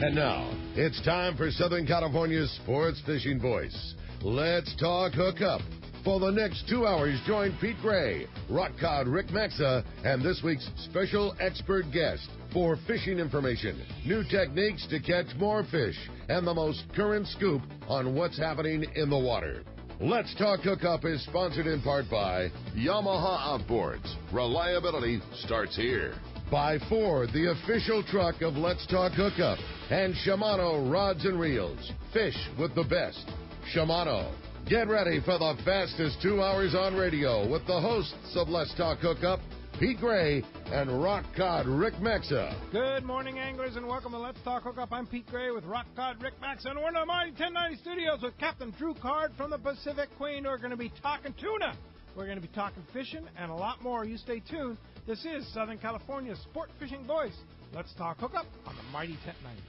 And now, it's time for Southern California's sports fishing voice. Let's talk Hookup. For the next 2 hours, join Pete Gray, rock cod Rick Maxa, and this week's special expert guest for fishing information, new techniques to catch more fish, and the most current scoop on what's happening in the water. Let's Talk Hookup is sponsored in part by Yamaha Outboards. Reliability starts here. By Ford, the official truck of Let's Talk Hookup, and Shimano Rods and Reels. Fish with the best. Shimano. Get ready for the fastest 2 hours on radio with the hosts of Let's Talk Hookup, Pete Gray and rock cod Rick Maxa. Good morning, anglers, and welcome to Let's Talk Hookup. I'm Pete Gray with rock cod Rick Maxa, and we're in the Mighty 1090 studios with Captain Drew Card from the Pacific Queen. We're going to be talking tuna. We're going to be talking fishing and a lot more. You stay tuned. This is Southern California's sport fishing voice. Let's Talk Hookup on the Mighty 1090.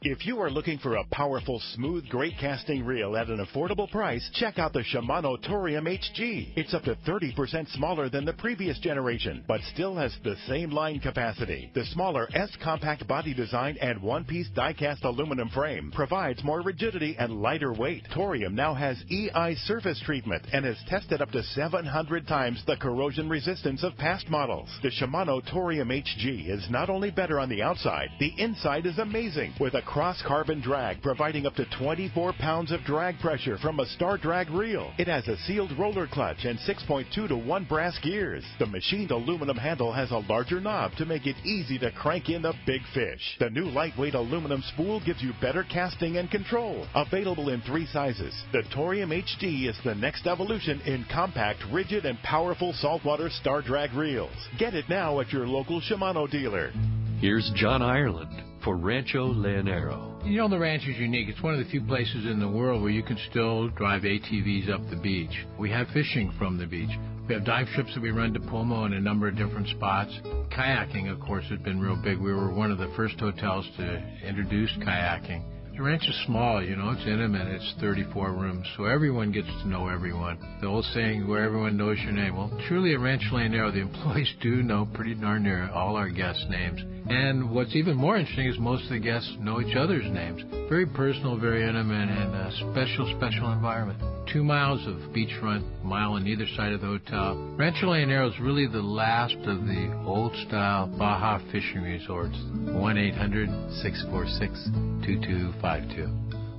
If you are looking for a powerful, smooth, great casting reel at an affordable price, check out the Shimano Tori Mhg. It's up to 30% smaller than the previous generation, but still has the same line capacity. The smaller S-compact body design and one-piece die-cast aluminum frame provides more rigidity and lighter weight. Torium now has EI surface treatment and is tested up to 700 times the corrosion resistance of past models. The Shimano Tori Mhg is not only better on the outside, the inside is amazing with a cross-carbon drag, providing up to 24 pounds of drag pressure from a star drag reel. It has a sealed roller clutch and 6.2 to 1 brass gears. The machined aluminum handle has a larger knob to make it easy to crank in the big fish. The new lightweight aluminum spool gives you better casting and control. Available in 3 sizes, the Torium HD is the next evolution in compact, rigid, and powerful saltwater star drag reels. Get it now at your local Shimano dealer. Here's John Ireland for Rancho Leonero. You know, the ranch is unique. It's one of the few places in the world where you can still drive ATVs up the beach. We have fishing from the beach. We have dive trips that we run to Pomo in a number of different spots. Kayaking, of course, has been real big. We were one of the first hotels to introduce kayaking. The ranch is small, you know, it's intimate. It's 34 rooms, so everyone gets to know everyone. The old saying, where everyone knows your name. Well, truly at Rancho Leonero, the employees do know pretty darn near all our guests' names. And what's even more interesting is most of the guests know each other's names. Very personal, very intimate, and a special environment. 2 miles of beachfront, mile on either side of the hotel. Rancho Leonero is really the last of the old-style Baja fishing resorts. 1-800-646-2252.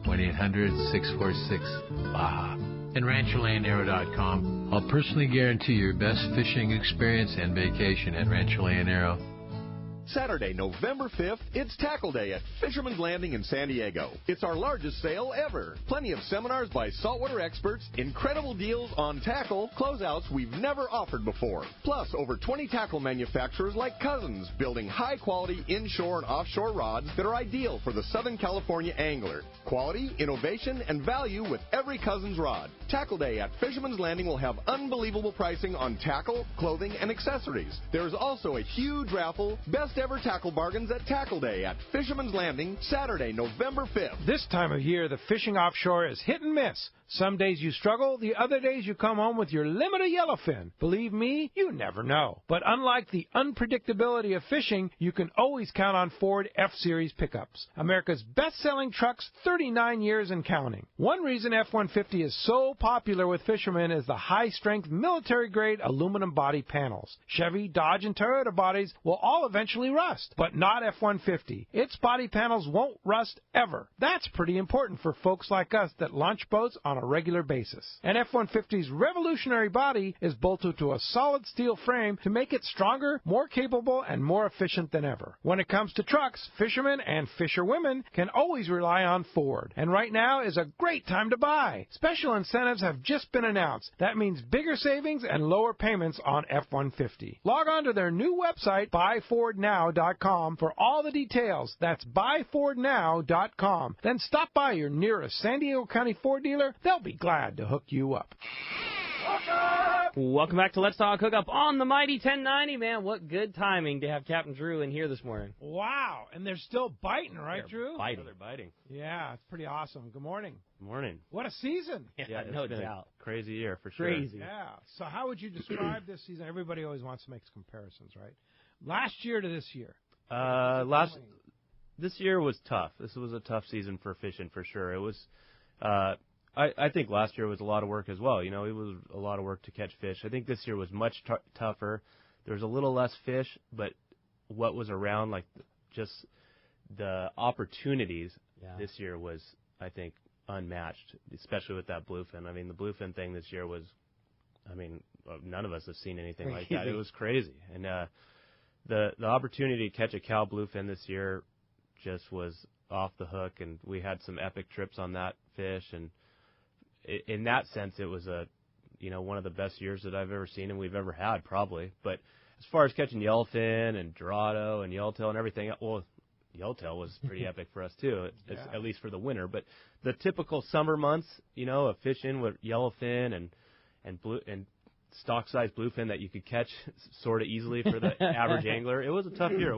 1-800-646-BAJA. And RanchoLeonero.com. I'll personally guarantee your best fishing experience and vacation at Rancho Leonero. Saturday, November 5th, it's Tackle Day at Fisherman's Landing in San Diego. It's our largest sale ever. Plenty of seminars by saltwater experts, incredible deals on tackle, closeouts we've never offered before. Plus, over 20 tackle manufacturers like Cousins, building high-quality inshore and offshore rods that are ideal for the Southern California angler. Quality, innovation, and value with every Cousins rod. Tackle Day at Fisherman's Landing will have unbelievable pricing on tackle, clothing, and accessories. There's also a huge raffle, best ever tackle bargains at Tackle Day at Fisherman's Landing, Saturday, November 5th. This time of year, the fishing offshore is hit and miss. Some days you struggle, the other days you come home with your limit of yellowfin. Believe me, you never know. But unlike the unpredictability of fishing, you can always count on Ford F-Series pickups. America's best-selling trucks, 39 years and counting. One reason F-150 is so popular with fishermen is the high-strength military-grade aluminum body panels. Chevy, Dodge, and Toyota bodies will all eventually rust, but not F-150. Its body panels won't rust ever. That's pretty important for folks like us that launch boats on a regular basis. And F-150's revolutionary body is bolted to a solid steel frame to make it stronger, more capable, and more efficient than ever. When it comes to trucks, fishermen and fisherwomen can always rely on Ford. And right now is a great time to buy. Special incentives have just been announced. That means bigger savings and lower payments on F-150. Log on to their new website, buyfordnow.com, for all the details. That's buyfordnow.com. Then stop by your nearest San Diego County Ford dealer. They'll be glad to hook you up. Welcome back to Let's Talk Hookup on the Mighty 1090. Man, what good timing to have Captain Drew in here this morning. Wow, and they're still biting, right, Drew? They're biting. Yeah, it's pretty awesome. Good morning. Good morning. What a season. Yeah, no doubt. Crazy year, for sure. Crazy. Yeah. So how would you describe this season? Everybody always wants to make comparisons, right? Last year to this year. this year was tough. This was a tough season for fishing for sure. It was. I think last year was a lot of work as well. You know, it was a lot of work to catch fish. I think this year was much tougher. There was a little less fish, but what was around, like just the opportunities this year was, I think, unmatched, especially with that bluefin. I mean, the bluefin thing this year was, I mean, none of us have seen anything like that. It was crazy. And the opportunity to catch a cow bluefin this year just was off the hook, and we had some epic trips on that fish. And in that sense, it was one of the best years that I've ever seen and we've ever had, probably. But as far as catching yellowfin and dorado and yellowtail and everything, well, yellowtail was pretty epic for us too, at least for the winter. But the typical summer months, you know, of fishing with yellowfin and stock size bluefin that you could catch sort of easily for the average angler, it was a tough year. It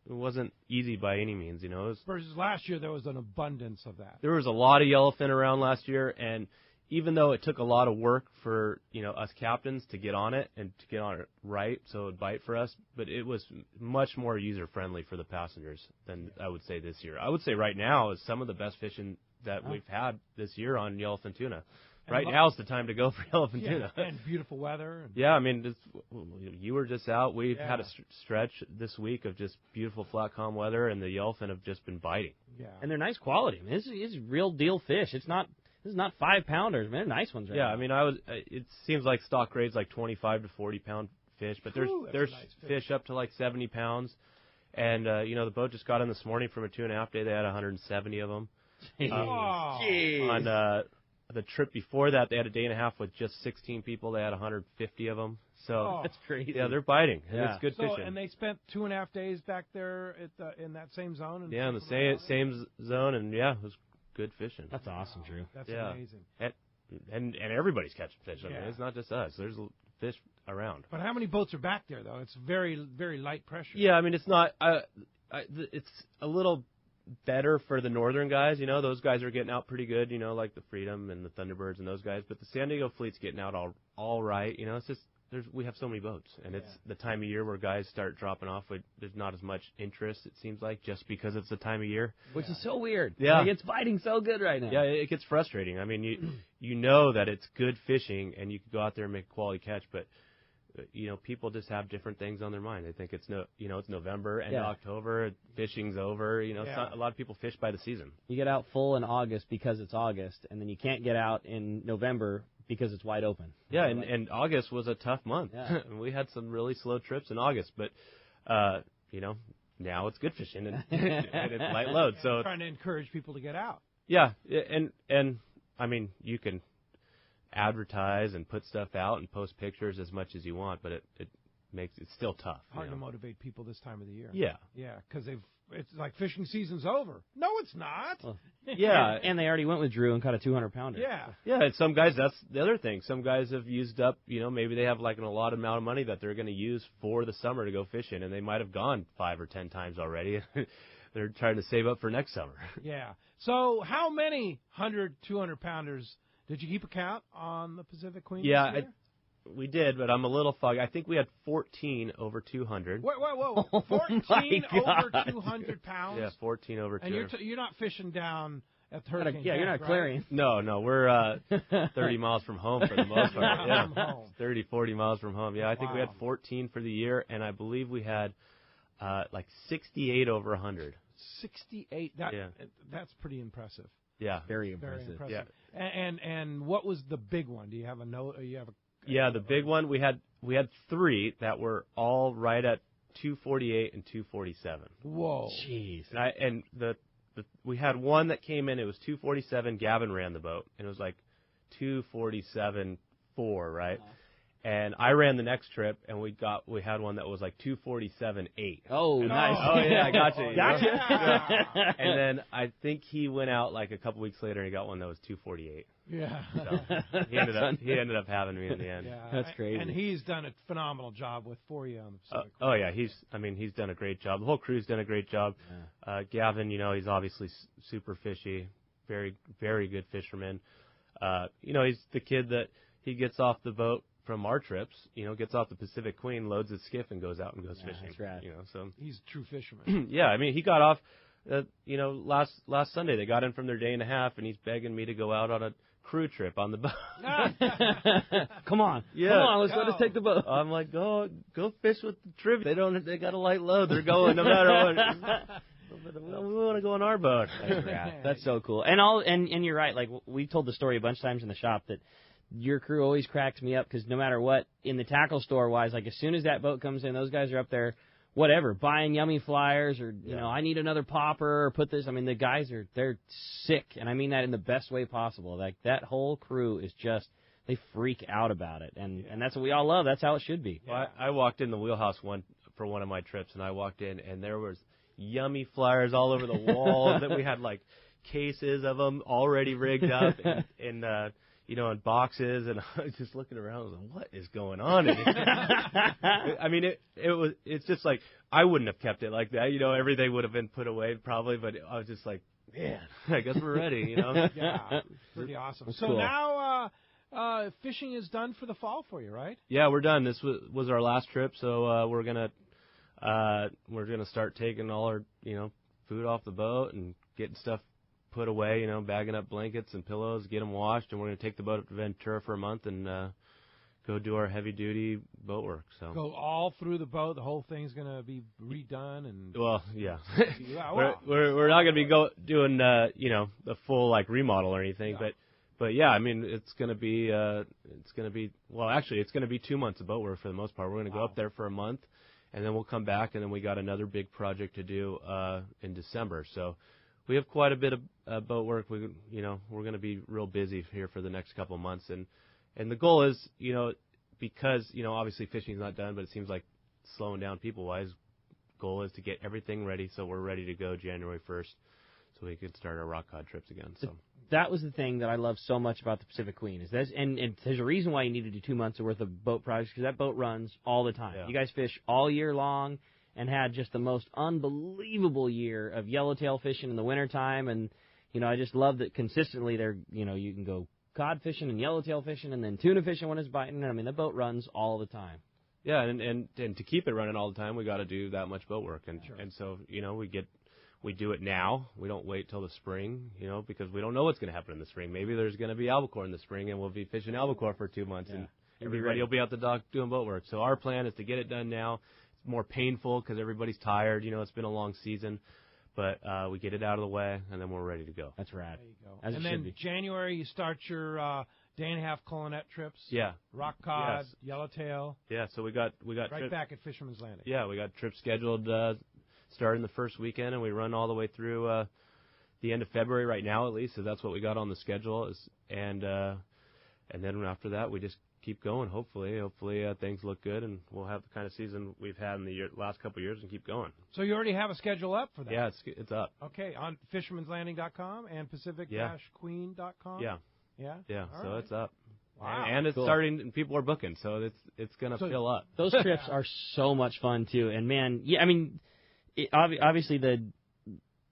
wasn't easy by any means, you know. Versus last year, there was an abundance of that. There was a lot of yellowfin around last year, and even though it took a lot of work for, you know, us captains to get on it and to get on it right so it would bite for us, but it was much more user-friendly for the passengers than I would say this year. I would say right now is some of the best fishing that we've had this year on yellowfin tuna. Right now is the time to go for yellowfin tuna. And beautiful weather. Yeah, I mean, you were just out. We've had a stretch this week of just beautiful flat calm weather, and the yellowfin have just been biting. Yeah, and they're nice quality. I mean, this is real deal fish. This is not 5-pounders, man. They're nice ones, right? Yeah, I mean, it seems like stock grade's like 25 to 40 pound fish, but there's nice fish up to like 70 pounds. And the boat just got in this morning from a 2.5 day. They had 170 of them. On the trip before that, they had a day and a half with just 16 people. They had 150 of them. So that's crazy. Yeah, they're biting. Yeah. It's good fishing. And they spent 2.5 days back there in that same zone. In the same zone, and it was good fishing. That's awesome, Drew. That's amazing. And everybody's catching fish. I mean, it's not just us. There's fish around. But how many boats are back there, though? It's very, very light pressure. Yeah, I mean, it's not. It's a little better for the northern guys. You know, those guys are getting out pretty good. You know, like the Freedom and the Thunderbirds and those guys. But the San Diego fleet's getting out all right. You know, it's just we have so many boats, and it's the time of year where guys start dropping off. There's not as much interest, it seems like, just because it's the time of year. Which is so weird. Yeah. Like, it's biting so good right now. Yeah, it gets frustrating. I mean, you know that it's good fishing, and you can go out there and make a quality catch, but people just have different things on their mind. They think it's it's November and October, fishing's over. A lot of people fish by the season. You get out full in August because it's August, and then you can't get out in November because it's wide open. Yeah, and August was a tough month. Yeah. We had some really slow trips in August, but now it's good fishing and it's light load. So trying to encourage people to get out. Yeah, and I mean, you can advertise and put stuff out and post pictures as much as you want, but it makes it still tough. Hard to motivate people this time of the year. Yeah. Yeah, because it's like fishing season's over. No, it's not. Well, yeah. And they already went with Drew and caught a 200-pounder. Yeah. Yeah, and some guys, that's the other thing. Some guys have used up, maybe they have like an allotted amount of money that they're going to use for the summer to go fishing, and they might have gone 5 or 10 times already. They're trying to save up for next summer. Yeah. So how many 100, 200-pounders did you keep a count on the Pacific Queen this year? We did, but I'm a little foggy. I think we had 14 over 200. Whoa. 14 over 200 pounds? Yeah, 14 over 200. And you're not fishing down at the Hurricane You're not right? clearing. No, we're 30 miles from home for the most part. Yeah, from home. 30, 40 miles from home. Yeah, I think we had 14 for the year, and I believe we had like 68 over 100. 68? That's pretty impressive. Yeah. Very impressive. Yeah. And what was the big one? Do you have a note? The big one, we had 3 that were all right at 248 and 247. Whoa. Jeez. And we had one that came in, it was 247. Gavin ran the boat, and it was like 247.4, right? And I ran the next trip, and we had one that was like 247.8. Oh, nice. Oh, yeah, I got you. Gotcha. Yeah. And then I think he went out like a couple weeks later, and he got one that was 248. Yeah. So he ended up having me in the end. Yeah. That's crazy. And he's done a phenomenal job with For You on the Pacific. He's done a great job. The whole crew's done a great job. Yeah. Gavin, he's obviously super fishy, very, very good fisherman. He's the kid that he gets off the boat from our trips, gets off the Pacific Queen, loads his skiff, and goes out and goes fishing. That's right. So he's a true fisherman. yeah, I mean, he got off, last Sunday. They got in from their day and a half, and he's begging me to go out on a crew trip on the boat. Come on. Yeah. Come on, let us take the boat. I'm like, go fish with the trip. They got a light load. They're going no matter what. We want to go on our boat. That's so cool. And you're right. Like, we told the story a bunch of times in the shop that your crew always cracks me up because no matter what, in the tackle store wise, like as soon as that boat comes in, those guys are up there, whatever, buying yummy flyers or, I need another popper or put this. I mean, the guys they're sick. And I mean that in the best way possible. Like, that whole crew is just, they freak out about it. And that's what we all love. That's how it should be. Well, I walked in the wheelhouse for one of my trips, and I walked in, and there was yummy flyers all over the walls that we had, like, cases of them already rigged up in boxes, and I was just looking around. I was like, what is going on in here? I mean, it's just like, I wouldn't have kept it like that. Everything would have been put away probably, but I was just like, man, I guess we're ready, Yeah, pretty awesome. So cool. Now fishing is done for the fall for you, right? Yeah, we're done. This was our last trip, so we're gonna start taking all our food off the boat and getting stuff put away, bagging up blankets and pillows, get them washed, and we're going to take the boat up to Ventura for a month and go do our heavy-duty boat work. So go all through the boat. The whole thing's going to be redone and. Well, yeah. Well, we're not going to be doing the full like remodel or anything, but yeah, I mean it's going to be actually it's going to be 2 months of boat work for the most part. We're going to go up there for a month, and then we'll come back, and then we got another big project to do in December. So. We have quite a bit of boat work. We're going to be real busy here for the next couple of months, and the goal is, because obviously fishing is not done, but it seems like slowing down people-wise. Goal is to get everything ready so we're ready to go January 1st, so we can start our rock cod trips again. So that was the thing that I love so much about the Pacific Queen is this, and there's a reason why you need to do 2 months worth of boat projects because that boat runs all the time. Yeah. You guys fish all year long. And had just the most unbelievable year of yellowtail fishing in the wintertime. And, I just love that consistently there, you can go cod fishing and yellowtail fishing and then tuna fishing when it's biting. I mean, the boat runs all the time. Yeah, and to keep it running all the time, we got to do that much boat work. And sure. And so, we do it now. We don't wait till the spring, because we don't know what's going to happen in the spring. Maybe there's going to be albacore in the spring, and we'll be fishing albacore for 2 months. Yeah. And everybody will be out the dock doing boat work. So our plan is to get it done now. More painful because everybody's tired. It's been a long season, but we get it out of the way, and then we're ready to go. That's rad. There you go. As and it then should be. January, you start your day and a half Colonet trips. Yeah. Rock cod, Yes. yellowtail. Yeah, so we got right back at Fisherman's Landing. Yeah, we got trips scheduled starting the first weekend, and we run all the way through the end of February right now, at least. So that's what we got on the schedule. And then after that, we just keep going. Hopefully things look good, and we'll have the kind of season we've had in the last couple of years and keep going. So you already have a schedule up for that? Yeah, it's up. Okay, on fishermanslanding.com and pacific-queen.com? Yeah. Yeah? Yeah, All so right. it's up. Wow. And it's Cool. starting, and people are booking, so it's going to fill up. Those trips are so much fun, too. And, man, yeah, I mean, obviously the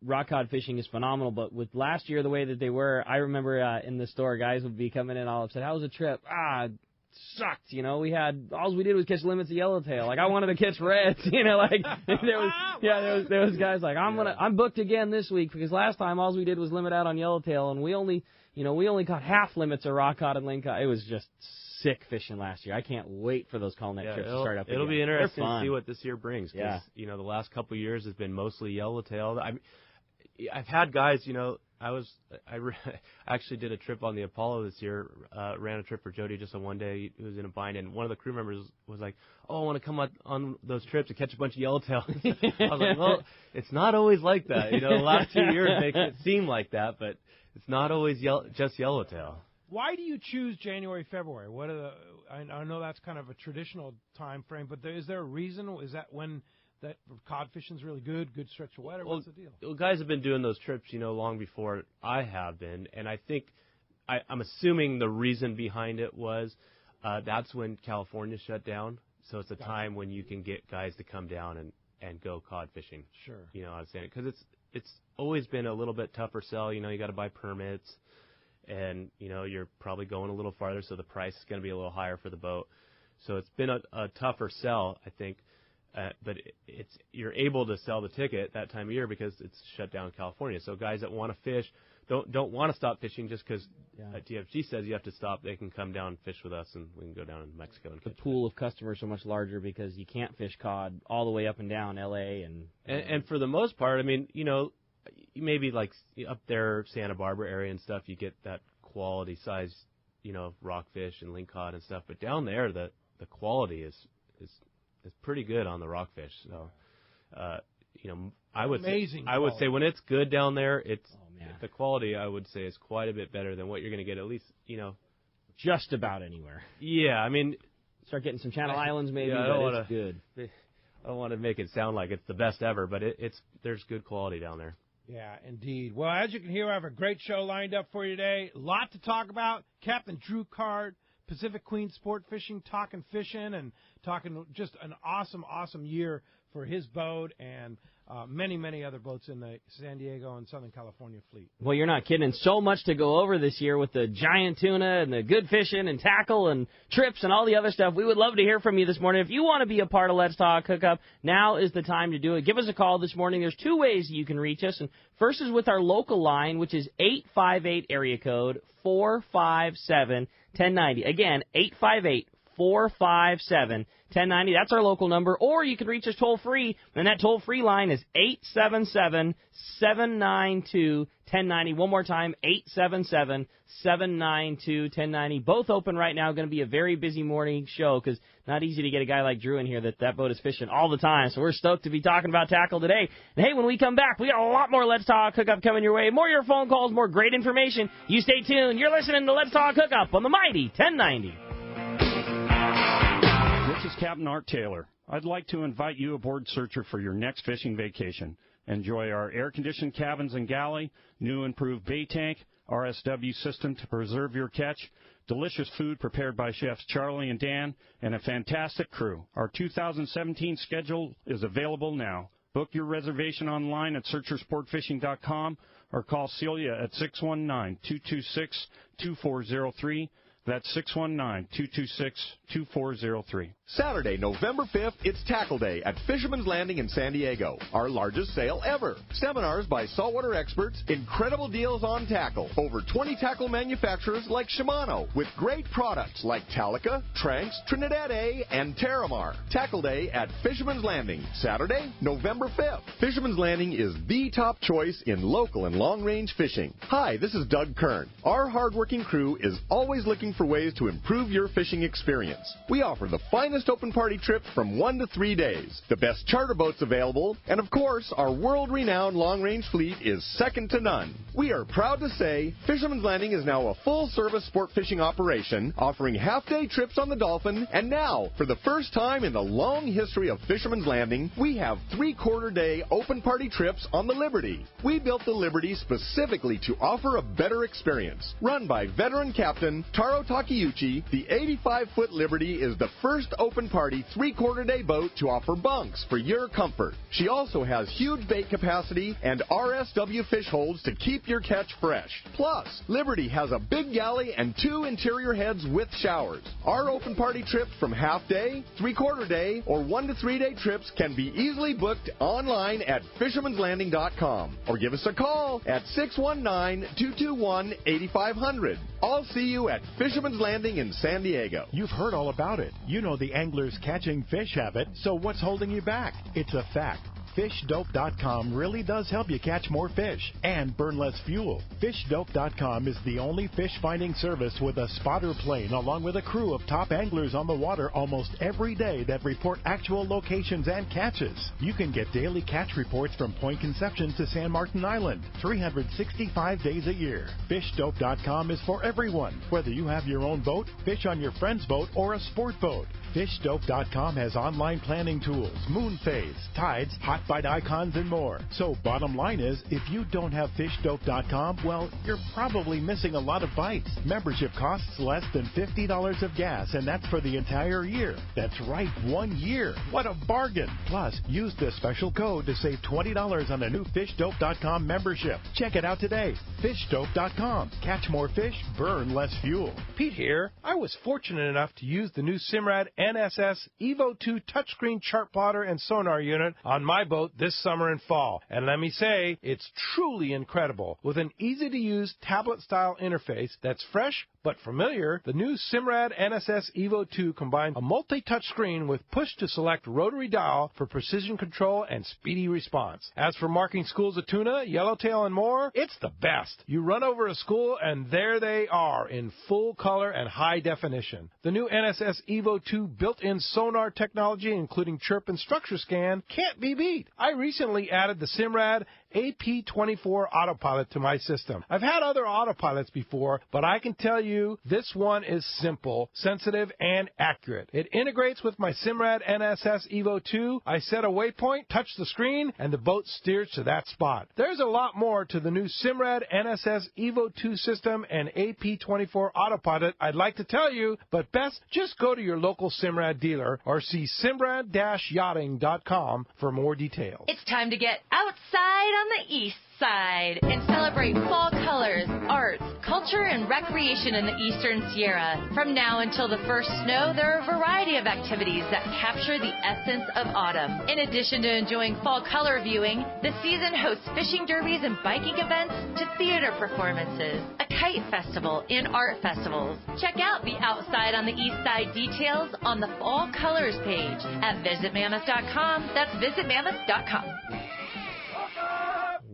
rock cod fishing is phenomenal, but with last year the way that they were, I remember in the store guys would be coming in all upset. How was the trip? Sucked, all we did was catch limits of yellowtail. Like I wanted to catch reds, like there was guys like I'm booked again this week because last time all we did was limit out on yellowtail and we only caught half limits of rock cod and lingcod. It was just sick fishing last year. I can't wait for those Colonet trips to start up again. It'll be interesting They're to fun. see what this year brings. Cause, Yeah. The last couple of years has been mostly yellowtail. I've had guys, I actually did a trip on the Apollo this year, ran a trip for Jody just on one day. He was in a bind, and one of the crew members was like, I want to come on those trips and catch a bunch of yellowtail. I was like, well, it's not always like that. The last 2 years make it seem like that, but it's not always just yellowtail. Why do you choose January, February? What are I know that's kind of a traditional time frame, but is there a reason? Is that when that cod fishing's really good stretch of weather? What's the deal? Well, guys have been doing those trips, long before I have been, and I think I'm assuming the reason behind it was that's when California shut down, so it's a time when you can get guys to come down and go cod fishing. Sure. I was saying it because it's always been a little bit tougher sell. You got to buy permits, and you're probably going a little farther, so the price is going to be a little higher for the boat. So it's been a tougher sell, I think. But you're able to sell the ticket that time of year because it's shut down in California. So guys that want to fish don't want to stop fishing just because TFG says you have to stop. They can come down and fish with us, and we can go down in Mexico and catch. The pool of customers so much larger because you can't fish cod all the way up and down L.A. And for the most part, I mean, maybe like up there, Santa Barbara area and stuff, you get that quality size, rockfish and lingcod and stuff. But down there, the quality is pretty good on the rockfish. So, I would say when it's good down there, the quality I would say is quite a bit better than what you're going to get at least, just about anywhere. Yeah, I mean, start getting some Channel Islands maybe, it's good. I don't want to make it sound like it's the best ever, but there's good quality down there. Yeah, indeed. Well, as you can hear, I have a great show lined up for you today. A lot to talk about. Captain Drew Card, Pacific Queen Sport Fishing, talking fishing and talking just an awesome, awesome year for his boat and many, many other boats in the San Diego and Southern California fleet. Well, you're not kidding. So much to go over this year with the giant tuna and the good fishing and tackle and trips and all the other stuff. We would love to hear from you this morning. If you want to be a part of Let's Talk Hookup, now is the time to do it. Give us a call this morning. There's two ways you can reach us. And first is with our local line, which is 858 area code 457-1090. Again, 858-457-1090. That's our local number. Or you can reach us toll-free, and that toll-free line is 877-792-1090. One more time, 877-792-1090. Both open right now. Going to be a very busy morning show because not easy to get a guy like Drew in here that boat is fishing all the time. So we're stoked to be talking about tackle today. And hey, when we come back, we got a lot more Let's Talk Hookup coming your way. More of your phone calls, more great information. You stay tuned. You're listening to Let's Talk Hookup on the mighty 1090. This is Captain Art Taylor. I'd like to invite you aboard Searcher for your next fishing vacation. Enjoy our air-conditioned cabins and galley, new improved bait tank, RSW system to preserve your catch, delicious food prepared by chefs Charlie and Dan, and a fantastic crew. Our 2017 schedule is available now. Book your reservation online at searchersportfishing.com or call Celia at 619-226-2403. That's 619-226-2403. Saturday, November 5th, it's Tackle Day at Fisherman's Landing in San Diego. Our largest sale ever. Seminars by saltwater experts, incredible deals on tackle. Over 20 tackle manufacturers like Shimano with great products like Talica, Tranx, Trinidad A, and Terramar. Tackle Day at Fisherman's Landing. Saturday, November 5th. Fisherman's Landing is the top choice in local and long-range fishing. Hi, this is Doug Kern. Our hardworking crew is always looking for ways to improve your fishing experience. We offer the finest open party trips from 1 to 3 days, the best charter boats available, and of course, our world-renowned long-range fleet is second to none. We are proud to say Fisherman's Landing is now a full-service sport fishing operation, offering half-day trips on the Dolphin, and now, for the first time in the long history of Fisherman's Landing, we have 3/4-day open party trips on the Liberty. We built the Liberty specifically to offer a better experience. Run by veteran captain Taro Takeuchi, the 85-foot Liberty is the first open party 3/4-day boat to offer bunks for your comfort. She also has huge bait capacity and RSW fish holds to keep your catch fresh. Plus, Liberty has a big galley and 2 interior heads with showers. Our open party trips from half-day, 3/4-day, or 1 to 3-day trips can be easily booked online at fishermanslanding.com or give us a call at 619-221-8500. I'll see you at Fisherman's Landing in San Diego. You've heard all about it. You know the angler's catching fish habit, so what's holding you back? It's a fact. FishDope.com really does help you catch more fish and burn less fuel. FishDope.com is the only fish finding service with a spotter plane along with a crew of top anglers on the water almost every day that report actual locations and catches. You can get daily catch reports from Point Conception to San Martin Island, 365 days a year. FishDope.com is for everyone, whether you have your own boat, fish on your friend's boat, or a sport boat. FishDope.com has online planning tools, moon phase, tides, hot bite icons, and more. So bottom line is, if you don't have FishDope.com, well, you're probably missing a lot of bites. Membership costs less than $50 of gas, and that's for the entire year. That's right, 1 year. What a bargain. Plus, use this special code to save $20 on a new FishDope.com membership. Check it out today. FishDope.com. Catch more fish, burn less fuel. Pete here. I was fortunate enough to use the new Simrad NSS Evo 2 touchscreen chart plotter and sonar unit on my boat this summer and fall. And let me say, it's truly incredible. With an easy-to-use tablet-style interface that's fresh but familiar, the new Simrad NSS Evo 2 combines a multi-touch screen with push-to-select rotary dial for precision control and speedy response. As for marking schools of tuna, yellowtail, and more, it's the best. You run over a school, and there they are in full color and high definition. The new NSS Evo 2 built-in sonar technology, including chirp and structure scan, can't be beat. I recently added the Simrad AP24 autopilot to my system. I've had other autopilots before, but I can tell you this one is simple, sensitive, and accurate. It integrates with my Simrad NSS Evo 2. I set a waypoint, touch the screen, and the boat steers to that spot. There's a lot more to the new Simrad NSS Evo 2 system and AP24 autopilot I'd like to tell you, but best just go to your local Simrad dealer or see simrad-yachting.com for more details. It's time to get outside on the east side and celebrate fall colors, arts, culture, and recreation in the Eastern Sierra. From now until the first snow, there are a variety of activities that capture the essence of autumn. In addition to enjoying fall color viewing, the season hosts fishing derbies and biking events to theater performances, a kite festival, and art festivals. Check out the Outside on the East Side details on the Fall Colors page at visitmammoth.com. That's visitmammoth.com.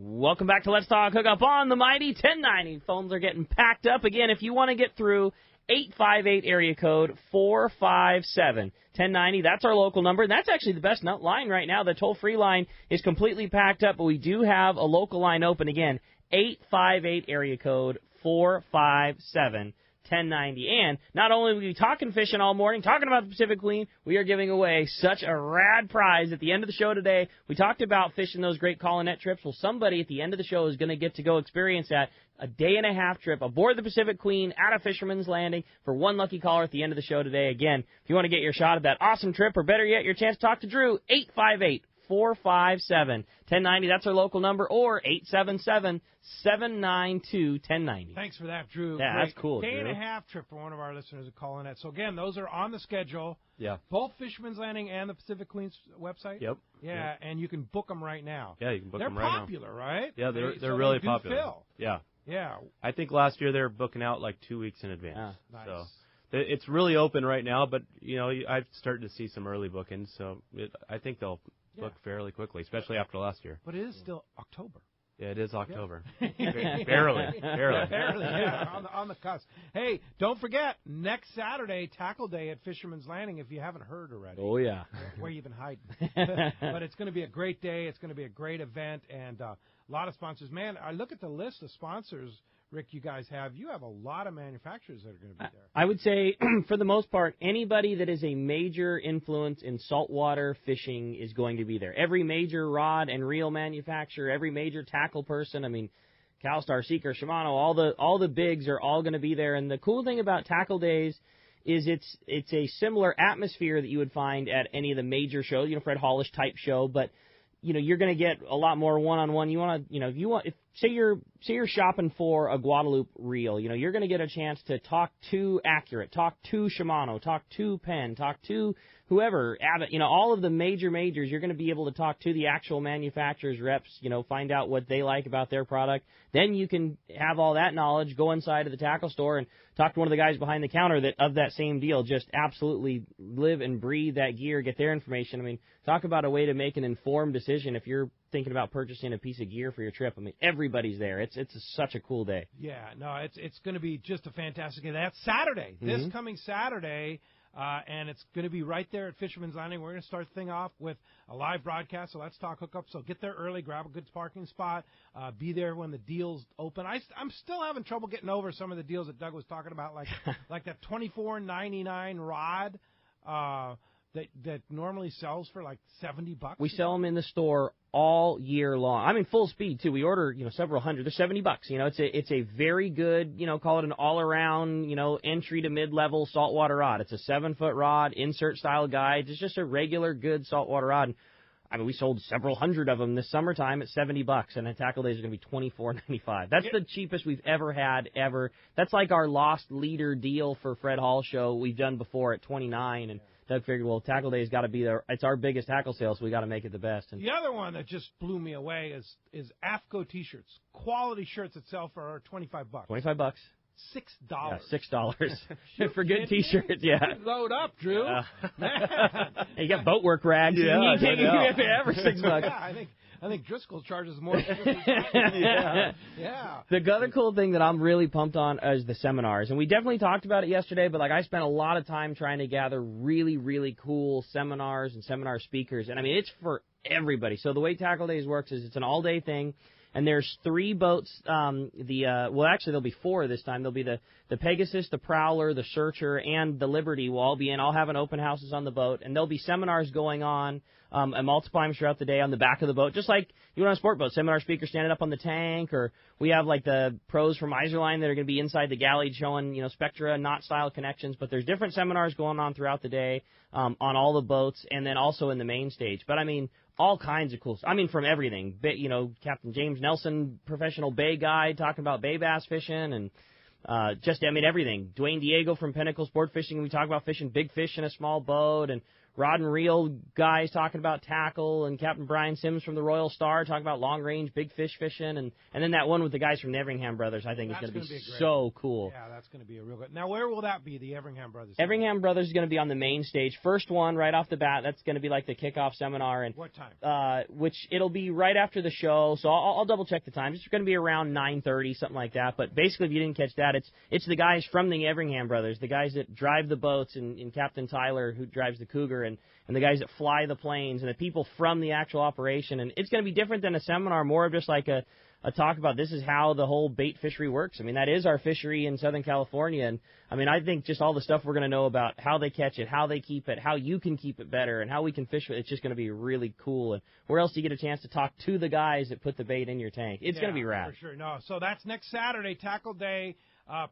Welcome back to Let's Talk Hookup on the Mighty 1090. Phones are getting packed up. Again, if you want to get through, 858 area code 457 1090. That's our local number. And that's actually the best line right now. The toll-free line is completely packed up, but we do have a local line open. Again, 858 area code 457 1090. And not only will we be talking fishing all morning, talking about the Pacific Queen, we are giving away such a rad prize at the end of the show today. We talked about fishing those great call-and-net trips. Well, somebody at the end of the show is going to get to go experience that. A day-and-a-half trip aboard the Pacific Queen at a Fisherman's Landing for one lucky caller at the end of the show today. Again, if you want to get your shot at that awesome trip, or better yet, your chance to talk to Drew, 858-457-1090. That's our local number, or 877-792-1090. Thanks for that, Drew. Yeah, Great. that's cool, Day Drew. and a half trip for one of our listeners to call in at. So, again, those are on the schedule. Yeah. Both Fisherman's Landing and the Pacific Queen's website? Yep. Yeah, and you can book them right now. Yeah, you can book them right now. They're popular, right? Yeah, they're so really they do popular. Fill. Yeah. Yeah. I think last year they were booking out like 2 weeks in advance. Nice. So it's really open right now, but, you know, I've started to see some early bookings, so I think they'll book fairly quickly, especially after last year. But it is still October. Yeah, it is October. Yeah. Barely. Barely, yeah, on the cusp. Hey, don't forget, next Saturday, Tackle Day at Fisherman's Landing, if you haven't heard already. Oh, yeah. Where you've been hiding. But it's going to be a great day. It's going to be a great event, and a lot of sponsors. Man, I look at the list of sponsors, Rick, you guys have. You have a lot of manufacturers that are going to be there. I would say, for the most part, anybody that is a major influence in saltwater fishing is going to be there. Every major rod and reel manufacturer, every major tackle person, I mean, CalStar, Seeker, Shimano, all the bigs are all going to be there. And the cool thing about Tackle Days is it's a similar atmosphere that you would find at any of the major shows, you know, Fred Hollish type show, but you know, you're going to get a lot more one-on-one. You want to, you know, if you want, say you're shopping for a Guadalupe reel, you know, you're going to get a chance to talk to Accurate, talk to Shimano, talk to Penn, talk to whoever, Abbott, you know, all of the majors. You're going to be able to talk to the actual manufacturers' reps, you know, find out what they like about their product. Then you can have all that knowledge, go inside of the tackle store and talk to one of the guys behind the counter that same deal, just absolutely live and breathe that gear, get their information. I mean, talk about a way to make an informed decision if you're thinking about purchasing a piece of gear for your trip. I mean, everybody's there. It's such a cool day. Yeah, no, it's going to be just a fantastic day. That's Saturday, this coming Saturday. And it's going to be right there at Fisherman's Landing. We're going to start the thing off with a live broadcast, so let's talk hookup. So get there early, grab a good parking spot, be there when the deals open. I'm still having trouble getting over some of the deals that Doug was talking about, like that $24.99 rod. that normally sells for like $70. We sell them in the store all year long. I mean, full speed too. We order, several hundred. They're $70. It's a very good, call it an all-around, entry to mid-level saltwater rod. It's a 7-foot rod, insert style guide. It's just a regular good saltwater rod. And, I mean, we sold several hundred of them this summertime at $70, and then tackle days are going to be $24.95. That's the cheapest we've ever had ever. That's like our lost leader deal for Fred Hall show we've done before at $29, and Doug figured, well, tackle day's got to be there. It's our biggest tackle sale, so we got to make it the best. And the other one that just blew me away is AFCO T-shirts, quality shirts that sell for $25. $25. $6. Yeah, $6 for good T-shirts. Yeah. Load up, Drew. You got boat work rags. Yeah, you can't get ever $6. Yeah, I think Driscoll charges more. Yeah. The other cool thing that I'm really pumped on is the seminars, and we definitely talked about it yesterday. But I spent a lot of time trying to gather really, really cool seminars and seminar speakers, and I mean it's for everybody. So the way Tackle Days works is it's an all-day thing. And there's 3 boats. Actually there'll be 4 this time. There'll be the Pegasus, the Prowler, the Searcher, and the Liberty will all be in. I'll have an open houses on the boat, and there'll be seminars going on at multiple times throughout the day on the back of the boat, just like you would on a sport boat. Seminar speakers standing up on the tank, or we have like the pros from Iserline that are going to be inside the galley showing Spectra knot style connections. But there's different seminars going on throughout the day on all the boats, and then also in the main stage. But I mean, all kinds of cool stuff. I mean, from everything. Captain James Nelson, professional bay guide, talking about bay bass fishing, and everything. Dwayne Diego from Pinnacle Sport Fishing. We talk about fishing big fish in a small boat, and rod and reel guys talking about tackle, and Captain Brian Sims from the Royal Star talking about long range big fish fishing, and then that one with the guys from the Everingham Brothers I think is going to be so cool. Yeah, that's going to be a real good. Now, where will that be? The Everingham Brothers. Everingham Brothers is going to be on the main stage. First one right off the bat. That's going to be like the kickoff seminar. And what time? Which it'll be right after the show. So I'll double check the time. It's going to be around 9:30, something like that. But basically, if you didn't catch that, it's the guys from the Everingham Brothers, the guys that drive the boats, and Captain Tyler who drives the Cougar, and the guys that fly the planes, and the people from the actual operation. And it's going to be different than a seminar, more of just like a talk about this is how the whole bait fishery works. I mean, that is our fishery in Southern California. And, I mean, I think just all the stuff we're going to know about how they catch it, how they keep it, how you can keep it better, and how we can fish with it, it's just going to be really cool. And where else do you get a chance to talk to the guys that put the bait in your tank? It's going to be rad. For sure. No, so that's next Saturday, Tackle Day.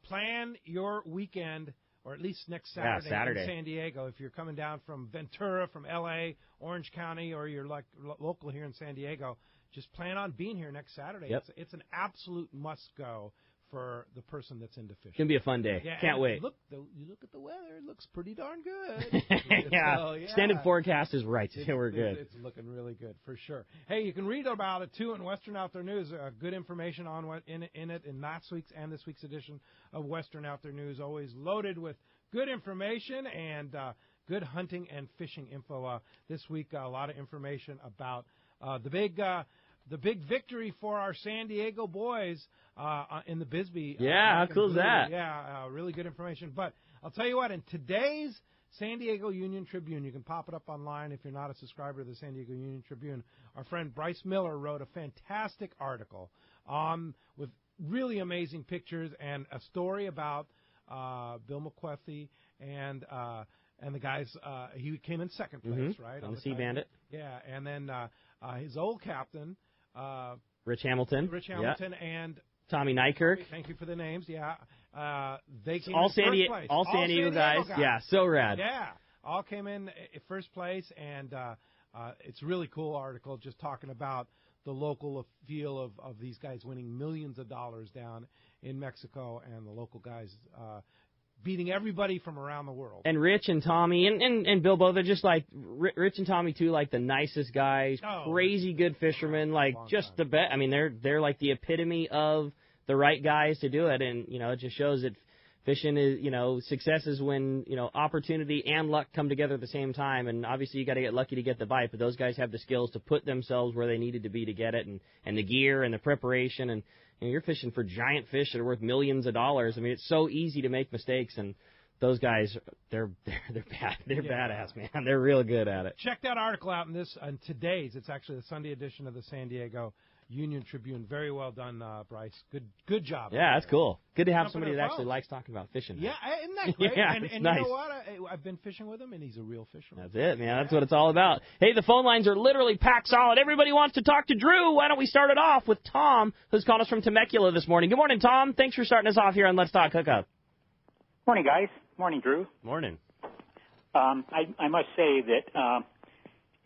Plan your weekend, or at least next Saturday in San Diego. If you're coming down from Ventura, from L.A., Orange County, or you're like local here in San Diego, just plan on being here next Saturday. Yep. It's an absolute must-go for the person that's into fishing. It's going to be a fun day. Yeah, Can't wait. You look at the weather. It looks pretty darn good. Yeah. Standard forecast is right. We're good. It's looking really good, for sure. Hey, you can read about it, too, in Western Outdoor News. Good information on what in it in last week's and this week's edition of Western Outdoor News. Always loaded with good information and good hunting and fishing info. This week, a lot of information about the big victory for our San Diego boys in the Bisbee. Yeah, how cool is that? Yeah, really good information. But I'll tell you what, in today's San Diego Union Tribune, you can pop it up online if you're not a subscriber to the San Diego Union Tribune. Our friend Bryce Miller wrote a fantastic article with really amazing pictures and a story about Bill McQuethy and the guys. He came in second place, right? On the Sea Bandit. Yeah, and then his old captain, Rich Hamilton. And Tommy Nykerk. Thank you for the names. Yeah, they came all in first place. All San Diego guys. Yeah, so rad. Yeah, all came in first place, and it's a really cool article just talking about the local feel of these guys winning millions of dollars down in Mexico, and the local guys beating everybody from around the world. And Rich and Tommy and Bilbo, they're just like Rich and Tommy too, like the nicest guys, crazy good fishermen, like just the best. I mean, they're like the epitome of the right guys to do it, and it just shows that fishing is success is when opportunity and luck come together at the same time. And obviously you got to get lucky to get the bite, but those guys have the skills to put themselves where they needed to be to get it, and the gear and the preparation and. You're fishing for giant fish that are worth millions of dollars. I mean, it's so easy to make mistakes, and those guys, they're bad. They're badass, man. They're real good at it. Check that article out in today's. It's actually the Sunday edition of the San Diego Union Tribune. Very well done, Bryce. Good job. Yeah, that's cool. Good to have Jumping somebody in that front. actually likes talking about fishing. Yeah, isn't that great? Yeah, and it's and nice. you know what? I've been fishing with him, and he's a real fisherman. That's it, man. That's what it's all about. Hey, the phone lines are literally packed solid. Everybody wants to talk to Drew. Why don't we start it off with Tom, who's calling us from Temecula this morning. Good morning, Tom. Thanks for starting us off here on Let's Talk Hookup. Morning, guys. Morning, Drew. Morning. I must say that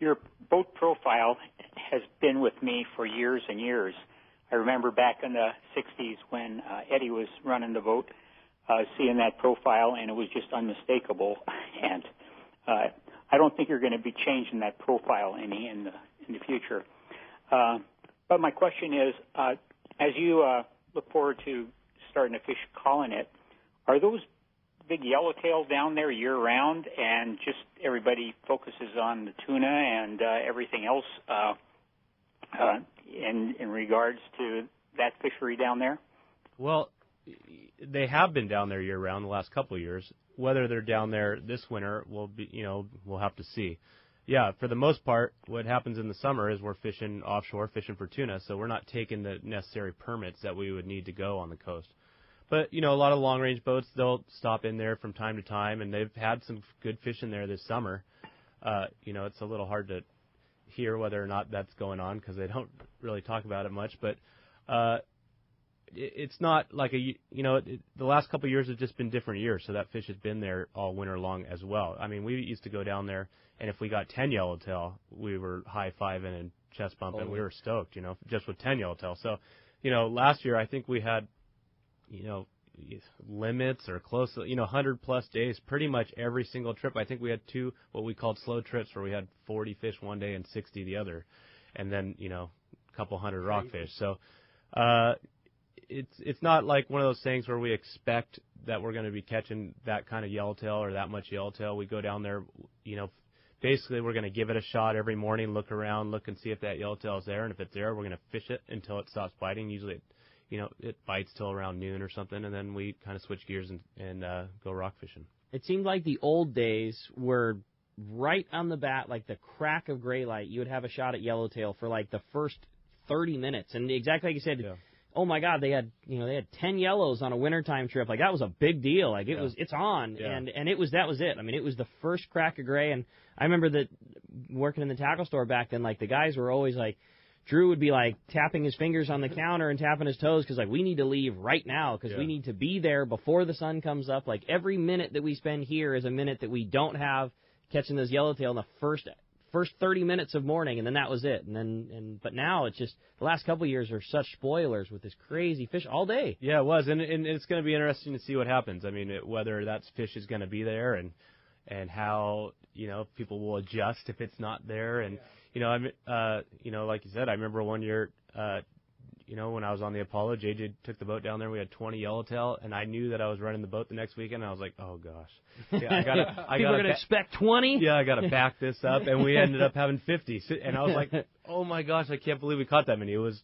your boat profile has been with me for years and years. I remember back in the 60s when Eddie was running the boat, seeing that profile, and it was just unmistakable. And I don't think you're going to be changing that profile any in the future. But my question is, as you look forward to starting to fish calling it, are those big yellowtail down there year-round, and just everybody focuses on the tuna and everything else in regards to that fishery down there? Well, they have been down there year-round the last couple of years. Whether they're down there this winter, we'll have to see. Yeah, for the most part, what happens in the summer is we're fishing offshore, fishing for tuna, so we're not taking the necessary permits that we would need to go on the coast. But, a lot of long-range boats, they'll stop in there from time to time, and they've had some good fish in there this summer. It's a little hard to hear whether or not that's going on because they don't really talk about it much. But it's not like the last couple of years have just been different years, so that fish has been there all winter long as well. I mean, we used to go down there, and if we got 10 yellowtail, we were high-fiving and chest bumping. We were stoked, just with 10 yellowtail. So, last year I think we had limits or close, 100-plus days, pretty much every single trip. I think we had 2 what we called slow trips where we had 40 fish one day and 60 the other, and then, a couple hundred rockfish. So it's not like one of those things where we expect that we're going to be catching that kind of yellowtail or that much yellowtail. We go down there, basically we're going to give it a shot every morning, look around, look and see if that yellowtail is there, and if it's there, we're going to fish it until it stops biting. Usually it bites till around noon or something, and then we kind of switch gears and go rock fishing. It seemed like the old days were right on the bat, like the crack of gray light. You would have a shot at yellowtail for like the first 30 minutes. And exactly like you said, oh my God, they had 10 yellows on a wintertime trip. Like that was a big deal. Like it's on. Yeah. And that was it. I mean, it was the first crack of gray. And I remember that working in the tackle store back then, like the guys were always like, Drew would be like tapping his fingers on the counter and tapping his toes because like we need to leave right now because we need to be there before the sun comes up. Like every minute that we spend here is a minute that we don't have catching those yellowtail in the first 30 minutes of morning, and then that was it. But now it's just the last couple of years are such spoilers with this crazy fish all day. Yeah, it was, and it's going to be interesting to see what happens. I mean, whether that fish is going to be there and how people will adjust if it's not there and. Like you said, I remember one year, when I was on the Apollo, JJ took the boat down there. We had 20 yellowtail, and I knew that I was running the boat the next weekend. And I was like, oh gosh, people are going to expect 20. Yeah, I got to back this up, and we ended up having 50. And I was like, oh my gosh, I can't believe we caught that many. It was,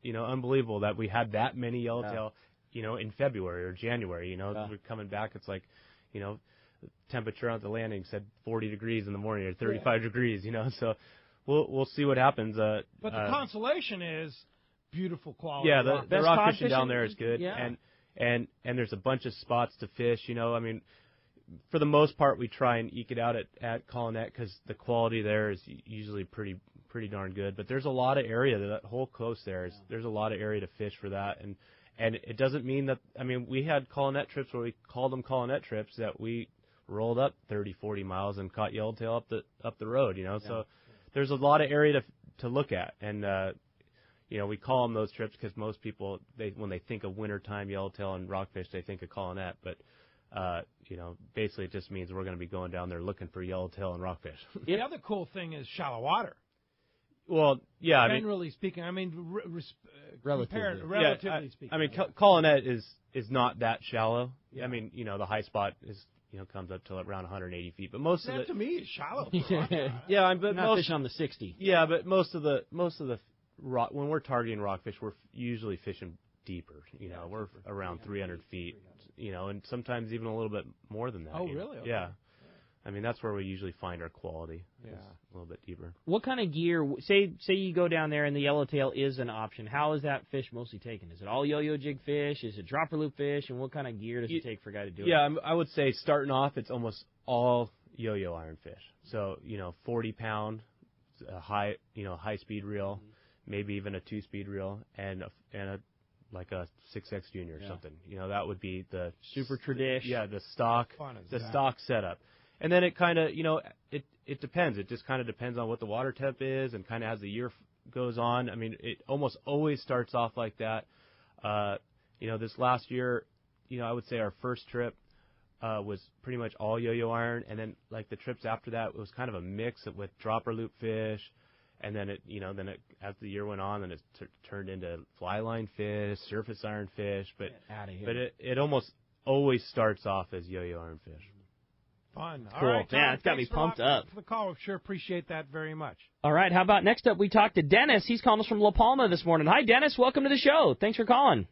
unbelievable that we had that many yellowtail, in February or January. We're coming back. It's like, temperature on the landing said 40 degrees in the morning or 35 degrees. So. We'll see what happens. But the consolation is beautiful quality. Yeah, the rock fishing down there is good, and there's a bunch of spots to fish. I mean, for the most part, we try and eke it out at Colonette because the quality there is usually pretty darn good. But there's a lot of area that whole coast there is. There's a lot of area to fish for that, and it doesn't mean that. I mean, we had Colonette trips where we called them Colonette trips that we rolled up 30, 40 miles and caught yellowtail up the road. So. There's a lot of area to look at, and we call them those trips because most people when they think of wintertime yellowtail and rockfish, they think of Colonette. But basically it just means we're going to be going down there looking for yellowtail and rockfish. The other cool thing is shallow water. Well, yeah, generally speaking, I mean, relatively speaking. I mean, Colonette is not that shallow. Yeah. I mean, the high spot is. Comes up to around 180 feet, but most of it to me is shallow. Yeah, but not fishing on the 60. Yeah, but most of the rock when we're targeting rockfish, we're usually fishing deeper. We're around 300 feet. And sometimes even a little bit more than that. Oh, really? Okay. Yeah. I mean, that's where we usually find our quality. Yeah. It's a little bit deeper. What kind of gear? Say you go down there and the yellowtail is an option. How is that fish mostly taken? Is it all yo-yo jig fish? Is it dropper loop fish? And what kind of gear does it take for a guy to do it? Yeah, I would say starting off, it's almost all yo-yo iron fish. So 40-pound, high-speed reel, maybe even a 2-speed reel, and a 6X Junior or something. That would be the super tradition. Yeah, the stock setup. And then it kind of, it depends. It just kind of depends on what the water temp is, and kind of as the year goes on. I mean, it almost always starts off like that. This last year, I would say our first trip was pretty much all yo-yo iron, and then like the trips after that, it was kind of a mix with dropper loop fish, and then it as the year went on, then it turned into fly line fish, surface iron fish, but it almost always starts off as yo-yo iron fish. Fun. Cool. All right, Tom, yeah, it's got me pumped up. For the call, we sure appreciate that very much. All right, how about next up we talk to Dennis. He's calling us from La Palma this morning. Hi, Dennis. Welcome to the show. Thanks for calling.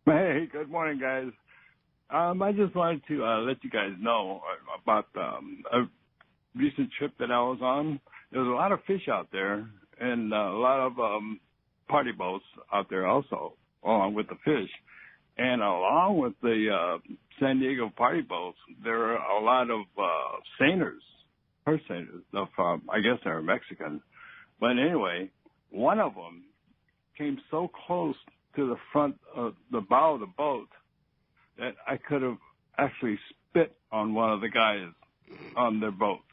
Hey, good morning, guys. I just wanted to let you guys know about a recent trip that I was on. There was a lot of fish out there and a lot of party boats out there also, along with the fish. And along with the San Diego party boats, there are a lot of seiners, purse seiners. I guess they're Mexican. But anyway, one of them came so close to the front of the bow of the boat that I could have actually spit on one of the guys on their boat.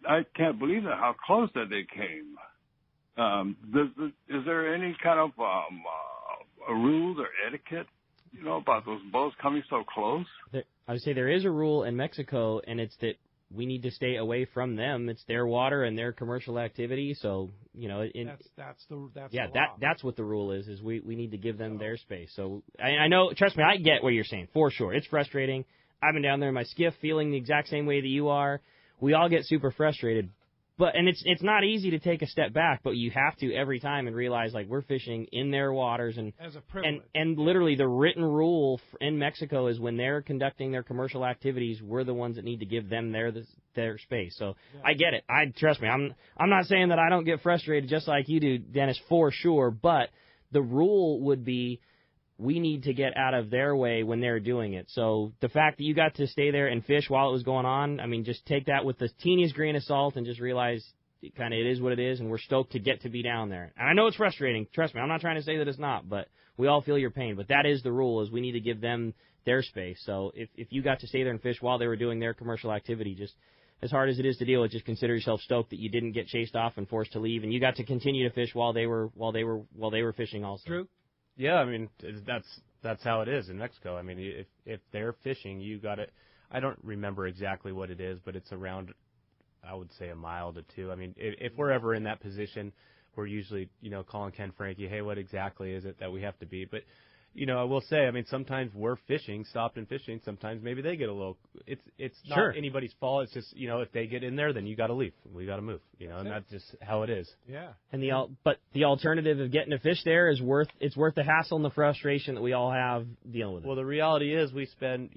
I can't believe that, how close that they came. Is there any kind of rules or etiquette, about those boats coming so close? I would say there is a rule in Mexico, and it's that we need to stay away from them. It's their water and their commercial activity, so that's what the rule is. Is we need to give them their space. So I know, trust me, I get what you're saying for sure. It's frustrating. I've been down there in my skiff, feeling the exact same way that you are. We all get super frustrated. And it's not easy to take a step back, but you have to every time and realize, like, we're fishing in their waters. And as a privilege. And literally the written rule in Mexico is when they're conducting their commercial activities, we're the ones that need to give them their space. So yeah. I get it. Trust me, I'm not saying that I don't get frustrated just like you do, Dennis, for sure. But the rule would be we need to get out of their way when they're doing it. So the fact that you got to stay there and fish while it was going on, I mean, just take that with the teeniest grain of salt and just realize it is what it is, and we're stoked to get to be down there. And I know it's frustrating. Trust me, I'm not trying to say that it's not, but we all feel your pain. But that is the rule, is we need to give them their space. So if you got to stay there and fish while they were doing their commercial activity, just as hard as it is to deal with, just consider yourself stoked that you didn't get chased off and forced to leave, and you got to continue to fish while they were fishing also. True. Yeah, I mean, that's how it is in Mexico. I mean, if they're fishing, you got it. I don't remember exactly what it is, but it's around, I would say, a mile to 2. I mean, if we're ever in that position, we're usually, calling Ken Frankie, hey, what exactly is it that we have to be? But, I will say, I mean, sometimes we're fishing, stopped and fishing. Sometimes maybe they get a little. It's not anybody's fault. It's just, if they get in there, then you got to leave. We got to move. And that's just how it is. Yeah. And the alternative of getting to fish there is worth the hassle and the frustration that we all have dealing with it. Well, the reality is we spend,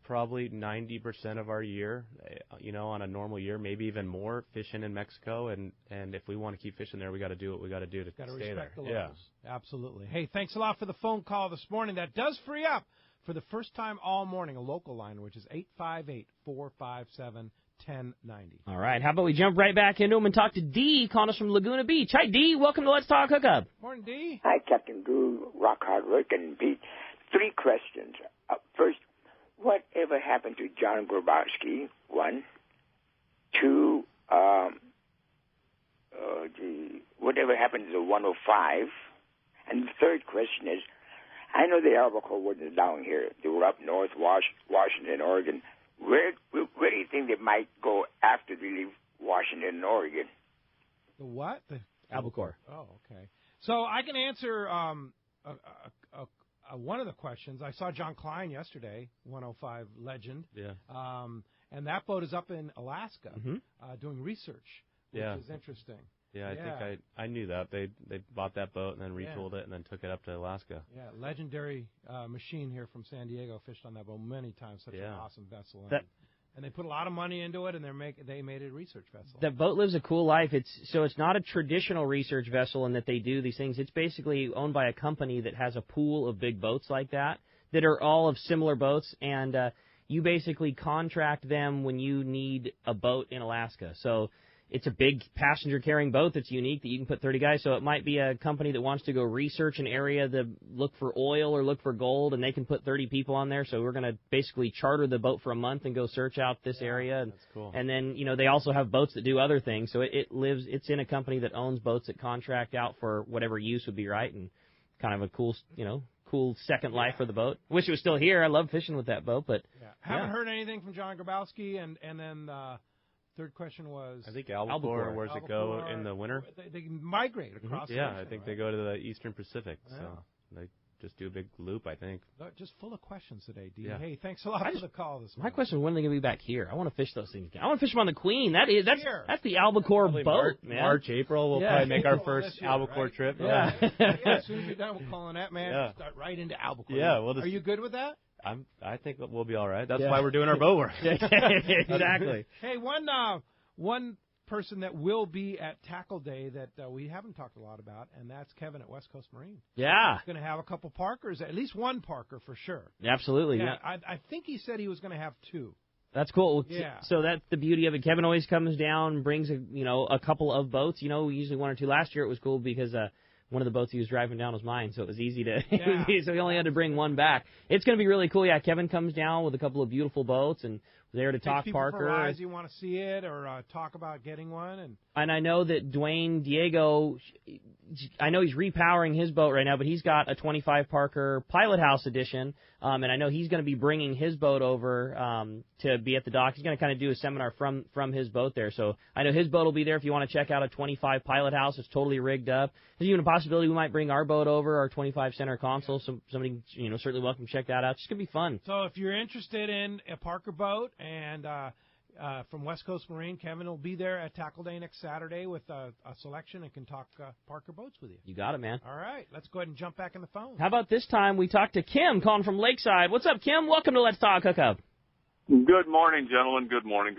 probably 90% of our year, on a normal year, maybe even more, fishing in Mexico. And if we want to keep fishing there, we got to do what we got to do to stay there. Respect the locals. Yeah. Absolutely. Hey, thanks a lot for the phone call this morning. That does free up, for the first time all morning, a local line, which is 858-457-1090. All right. How about we jump right back into them and talk to Dee, calling us from Laguna Beach. Hi, Dee. Welcome to Let's Talk Hookup. Morning, Dee. Hi, Captain Goo, Rock Hard Rick, and Pete. 3 questions. First, whatever happened to John Grabowski? 1. 2, whatever happened to the 105? And the third question is, I know the albacore wasn't down here. They were up north, Washington, Oregon. Where do you think they might go after they leave Washington and Oregon? The what? The albacore. Oh, okay. So I can answer one of the questions. I saw John Klein yesterday, 105 legend. Yeah. And that boat is up in Alaska doing research, which is interesting. Yeah, I think I knew that. They bought that boat and then retooled it and then took it up to Alaska. Yeah, legendary machine here from San Diego. Fished on that boat many times. Such an awesome vessel. And they put a lot of money into it, and they made it a research vessel. The boat lives a cool life. It's not a traditional research vessel in that they do these things. It's basically owned by a company that has a pool of big boats like that are all of similar boats, and you basically contract them when you need a boat in Alaska. So it's a big passenger-carrying boat that's unique that you can put 30 guys. So it might be a company that wants to go research an area to look for oil or look for gold, and they can put 30 people on there. So we're going to basically charter the boat for a month and go search out this area. That's cool. And then, they also have boats that do other things. So it's in a company that owns boats that contract out for whatever use would be right, and kind of a cool, cool second life for the boat. Wish it was still here. I love fishing with that boat, but haven't heard anything from John Grabowski, and then third question was... I think albacore. Where's it go in the winter? They migrate across the ocean, I think they go to the eastern Pacific. Yeah. So they just do a big loop, I think. Just full of questions today, D. Yeah. Hey, thanks a lot for the call this morning. My question is, when are they going to be back here? I want to fish those things again. I want to fish them on the Queen. That's the albacore boat, man. March, April, we'll probably make our first albacore trip. Yeah. As soon as you're done with calling that, man, start right into albacore. Yeah, Are you good with that? I think we'll be all right. That's why we're doing our boat work. Exactly. Hey, one person that will be at Tackle Day that we haven't talked a lot about, and that's Kevin at West Coast Marine. Yeah. He's going to have a couple Parkers, at least one Parker for sure. Absolutely. Yeah. I think he said he was going to have two. That's cool. Yeah. So that's the beauty of it. Kevin always comes down, brings a couple of boats. Usually one or two. Last year it was cool because one of the boats he was driving down was mine, so it was easy to. So he only had to bring one back. It's going to be really cool. Yeah, Kevin comes down with a couple of beautiful boats and there to talk Parker. If you want to see it or talk about getting one, and I know that Dwayne Diego, I know he's repowering his boat right now, but he's got a 25 Parker Pilot House edition, and I know he's going to be bringing his boat over to be at the dock. He's going to kind of do a seminar from his boat there, so I know his boat will be there if you want to check out a 25 Pilot House. It's totally rigged up. There's even a possibility we might bring our boat over, our 25 center console. So somebody, certainly welcome to check that out. It's going to be fun. So if you're interested in a Parker boat and from West Coast Marine, Kevin will be there at Tackle Day next Saturday with a selection and can talk Parker boats with you. You got it, man. All right, let's go ahead and jump back in the phone. How about this time we talk to Kim calling from Lakeside. What's up, Kim? Welcome to Let's Talk Hookup. Good morning, gentlemen. Good morning.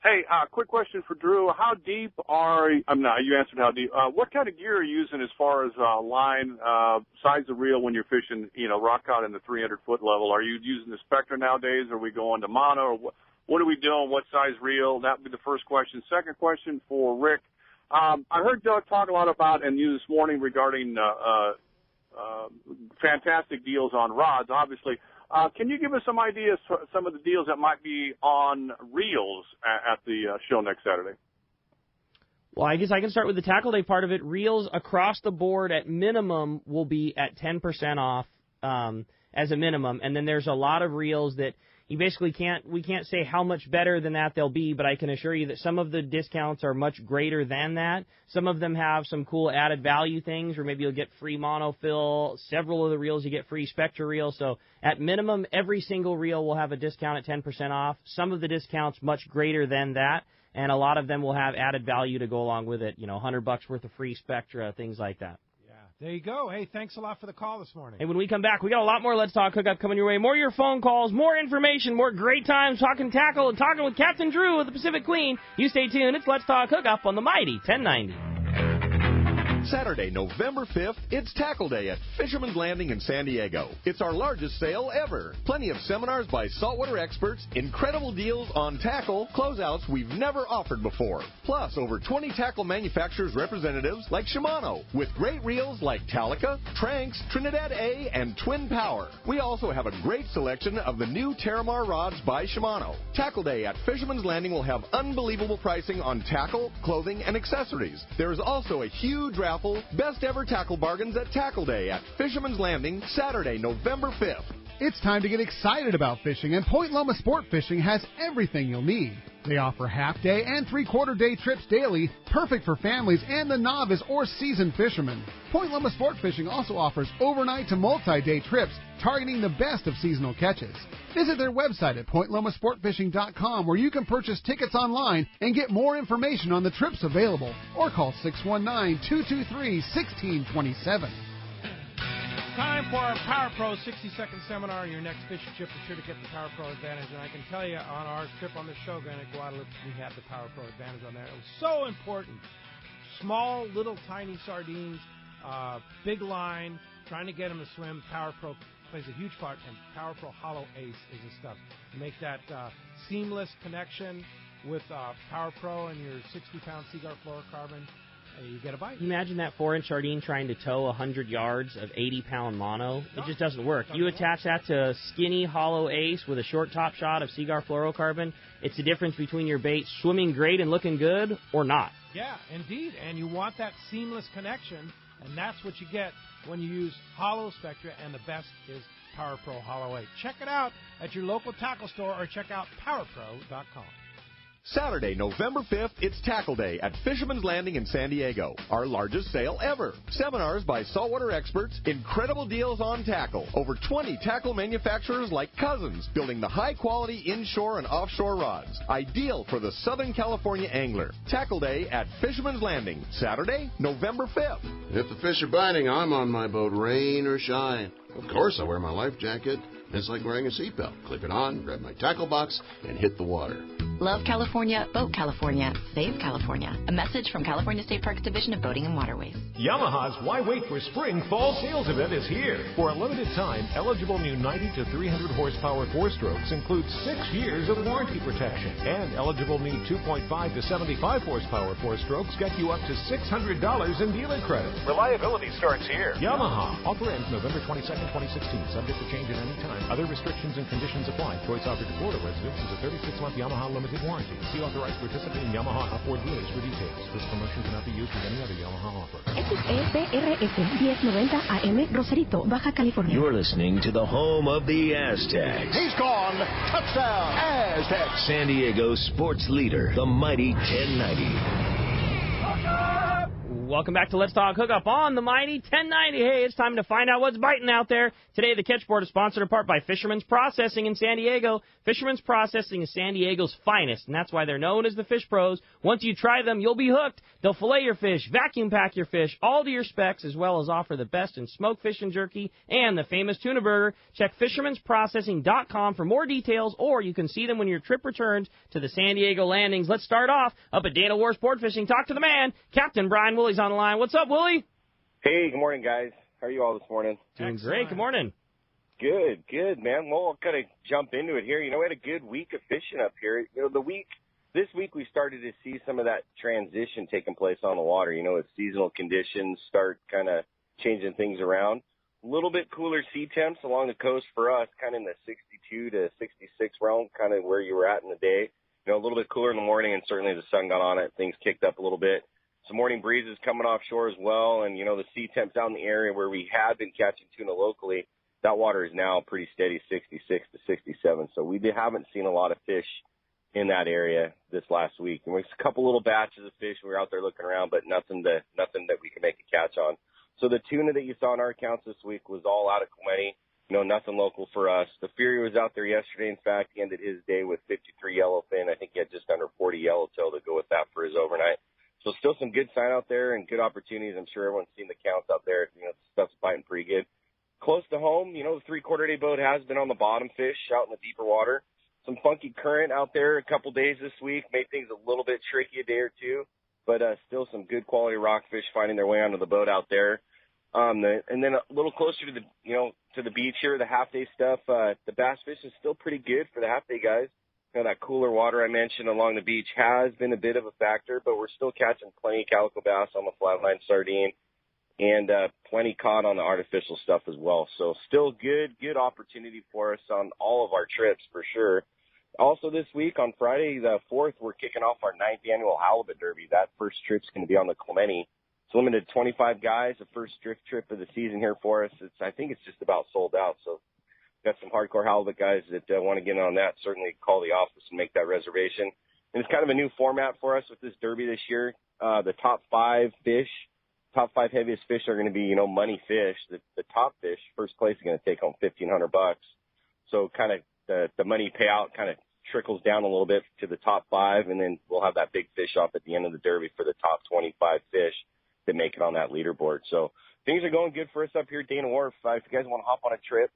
Hey, quick question for Drew. How deep you answered how deep. What kind of gear are you using as far as line, size of reel when you're fishing, rock cod in the 300-foot level? Are you using the Spectra nowadays? Are we going to mono? Or what are we doing? What size reel? That would be the first question. Second question for Rick. I heard Doug talk a lot about, and you this morning, regarding fantastic deals on rods, obviously. Can you give us some ideas, some of the deals that might be on reels at the show next Saturday? Well, I guess I can start with the Tackle Day part of it. Reels across the board at minimum will be at 10% off as a minimum, and then there's a lot of reels that you basically we can't say how much better than that they'll be, but I can assure you that some of the discounts are much greater than that. Some of them have some cool added value things, or maybe you'll get free monofill. Several of the reels you get free Spectra reels. So at minimum, every single reel will have a discount at 10% off. Some of the discounts much greater than that, and a lot of them will have added value to go along with it. $100 worth of free Spectra, things like that. There you go. Hey, thanks a lot for the call this morning. Hey, when we come back, we got a lot more Let's Talk Hookup coming your way. More of your phone calls, more information, more great times talking tackle and talking with Captain Drew of the Pacific Queen. You stay tuned. It's Let's Talk Hookup on the Mighty 1090. Saturday, November 5th, it's Tackle Day at Fisherman's Landing in San Diego. It's our largest sale ever. Plenty of seminars by saltwater experts, incredible deals on tackle, closeouts we've never offered before. Plus, over 20 tackle manufacturers' representatives like Shimano, with great reels like Talica, Tranx, Trinidad A, and Twin Power. We also have a great selection of the new Terramar rods by Shimano. Tackle Day at Fisherman's Landing will have unbelievable pricing on tackle, clothing, and accessories. There is also a huge raffle, best ever tackle bargains at Tackle Day at Fisherman's Landing, Saturday, November 5th. It's time to get excited about fishing, and Point Loma Sport Fishing has everything you'll need. They offer half-day and three-quarter-day trips daily, perfect for families and the novice or seasoned fishermen. Point Loma Sport Fishing also offers overnight to multi-day trips, targeting the best of seasonal catches. Visit their website at pointlomasportfishing.com, where you can purchase tickets online and get more information on the trips available, or call 619-223-1627. Time for our Power Pro 60-second seminar. Your next fishing trip is sure to get the Power Pro Advantage. And I can tell you, on our trip on the Shogun at Guadalupe, we had the Power Pro Advantage on there. It was so important. Small, little, tiny sardines, big line, trying to get them to swim. Power Pro plays a huge part, and Power Pro Hollow Ace is the stuff to make that seamless connection with Power Pro and your 60-pound Seaguar fluorocarbon. You get a bite. Imagine that 4-inch sardine trying to tow 100 yards of 80-pound mono. It just doesn't work. You attach that to a skinny Hollow Ace with a short top shot of Seaguar fluorocarbon. It's the difference between your bait swimming great and looking good or not. Yeah, indeed. And you want that seamless connection, and that's what you get when you use Hollow Spectra, and the best is Power Pro Hollow 8. Check it out at your local tackle store or check out powerpro.com. Saturday, November 5th, it's Tackle Day at Fisherman's Landing in San Diego. Our largest sale ever. Seminars by saltwater experts, incredible deals on tackle. Over 20 tackle manufacturers like Cousins, building the high-quality inshore and offshore rods. Ideal for the Southern California angler. Tackle Day at Fisherman's Landing, Saturday, November 5th. If the fish are biting, I'm on my boat, rain or shine. Of course, I wear my life jacket. It's like wearing a seatbelt. Clip it on, grab my tackle box, and hit the water. Love California, Boat California, Save California. A message from California State Parks Division of Boating and Waterways. Yamaha's Why Wait for Spring Fall Sales event is here. For a limited time, eligible new 90 to 300 horsepower 4-strokes include 6 years of warranty protection. And eligible new 2.5 to 75 horsepower 4-strokes get you up to $600 in dealer credit. Reliability starts here. Yamaha. Offer ends November 22nd, 2016. Subject to change at any time. Other restrictions and conditions apply. Choice offered to Florida residents is a 36-month Yamaha limited warranty. See authorized participating Yamaha outboard dealers for details. This promotion cannot be used with any other Yamaha offer. XEPRS 1090 AM, Rosarito, Baja California. You're listening to the home of the Aztecs. He's gone. Touchdown. Aztecs. San Diego sports leader, the mighty 1090. Welcome back to Let's Talk Hookup on the mighty 1090. Hey, it's time to find out what's biting out there. Today, the Catch Board is sponsored in part by Fisherman's Processing in San Diego. Fisherman's Processing is San Diego's finest, and that's why they're known as the Fish Pros. Once you try them, you'll be hooked. They'll fillet your fish, vacuum pack your fish, all to your specs, as well as offer the best in smoked fish and jerky and the famous tuna burger. Check fishermansprocessing.com for more details, or you can see them when your trip returns to the San Diego landings. Let's start off up at Dana War Sport Fishing. Talk to the man, Captain Brian Willie's on the line. What's up, Willie? Hey, good morning, guys. How are you all this morning? Doing great. Good morning. Good, man. Well, I'll kind of jump into it here. You know, we had a good week of fishing up here. You know, this week we started to see some of that transition taking place on the water. You know, as seasonal conditions start kind of changing things around. A little bit cooler sea temps along the coast for us, kind of in the 62 to 66 realm, kind of where you were at in the day. You know, a little bit cooler in the morning, and certainly the sun got on it. Things kicked up a little bit. Some morning breezes coming offshore as well, and, you know, the sea temps down in the area where we had been catching tuna locally, that water is now pretty steady, 66 to 67. So we haven't seen a lot of fish in that area this last week. And there's a couple little batches of fish. We were out there looking around, but nothing that we can make a catch on. So the tuna that you saw in our accounts this week was all out of Clemente. You know, nothing local for us. The Fury was out there yesterday. In fact, he ended his day with 53 yellowfin. I think he had just under 40 yellowtail to go with that for his overnight. So still some good sign out there and good opportunities. I'm sure everyone's seen the counts out there. You know, stuff's biting pretty good. Close to home, you know, the 3/4 day boat has been on the bottom fish out in the deeper water. Some funky current out there a couple days this week. Made things a little bit tricky a day or two, but still some good quality rockfish finding their way onto the boat out there. And then a little closer to the beach here, the half day stuff. The bass fish is still pretty good for the half day guys. You know, that cooler water I mentioned along the beach has been a bit of a factor, but we're still catching plenty of calico bass on the flatline sardine and plenty caught on the artificial stuff as well. So still good opportunity for us on all of our trips for sure. Also this week on Friday the 4th, we're kicking off our 9th annual Halibut Derby. That first trip's going to be on the Clemente. It's limited 25 guys, the first drift trip of the season here for us. I think it's just about sold out. So got some hardcore halibut guys that want to get in on that. Certainly call the office and make that reservation. And it's kind of a new format for us with this derby this year. The top 5 heaviest fish are going to be, you know, money fish. The top fish, first place, is going to take home $1,500. So kind of the money payout kind of trickles down a little bit to the top 5, and then we'll have that big fish off at the end of the derby for the top 25 fish. that make it on that leaderboard. So things are going good for us up here at Dana Wharf. If you guys want to hop on a trip,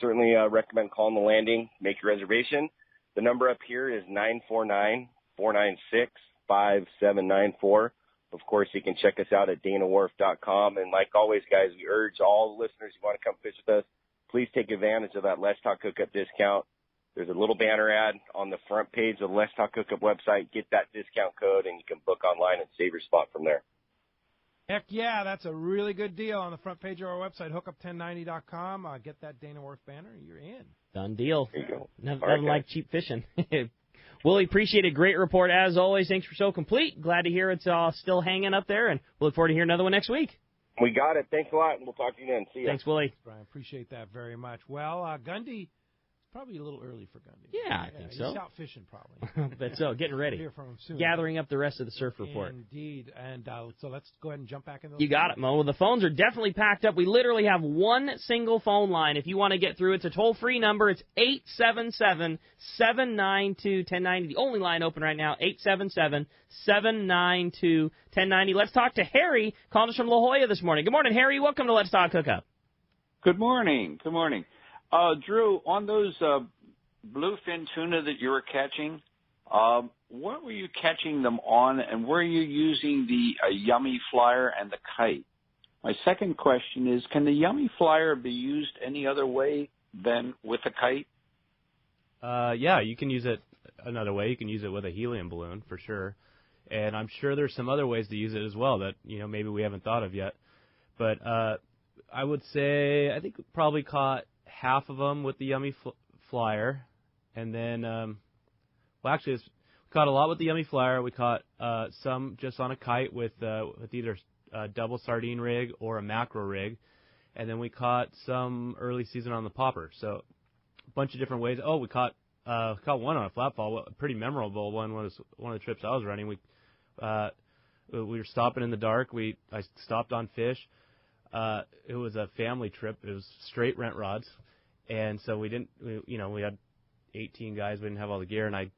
certainly recommend calling the landing, make your reservation. The number up here is 949-496-5794. Of course, you can check us out at danawharf.com. And like always, guys, we urge all the listeners who want to come fish with us, please take advantage of that Let's Talk Hookup discount. There's a little banner ad on the front page of the Let's Talk Hookup website. Get that discount code, and you can book online and save your spot from there. Heck yeah, that's a really good deal on the front page of our website, hookup1090.com. Get that Dana Wharf banner, you're in. Done deal. There you go. Nothing like cheap fishing. Willie, appreciate a great report as always. Thanks for so complete. Glad to hear it's still hanging up there, and we'll look forward to hearing another one next week. We got it. Thanks a lot, and we'll talk to you then. See ya. Thanks, Willie. Brian, appreciate that very much. Well, Gundy, probably a little early for Gundy. Yeah, I think so. He's out fishing probably. But so, getting ready. We'll hear from him soon. Gathering up the rest of the surf report. Indeed. And so let's go ahead and jump back in those. You got it, Mo. Well, the phones are definitely packed up. We literally have one single phone line. If you want to get through, it's a toll-free number. It's 877-792-1090. The only line open right now, 877-792-1090. Let's talk to Harry, calling us from La Jolla this morning. Good morning, Harry. Welcome to Let's Talk Hookup. Good morning. Good morning. Drew, on those bluefin tuna that you were catching, what were you catching them on, and were you using the Yummy Flyer and the kite? My second question is, can the Yummy Flyer be used any other way than with a kite? Yeah, you can use it another way. You can use it with a helium balloon for sure. And I'm sure there's some other ways to use it as well that, maybe we haven't thought of yet. But I would say I think we probably caught half of them with the Yummy Flyer. And then, we caught a lot with the Yummy Flyer. We caught some just on a kite with either a double sardine rig or a mackerel rig. And then we caught some early season on the popper. So a bunch of different ways. Oh, we caught one on a flat fall, a pretty memorable one. Was one of the trips I was running. We were stopping in the dark. I stopped on fish. It was a family trip. It was straight rent rods. And so we had 18 guys. We didn't have all the gear. And I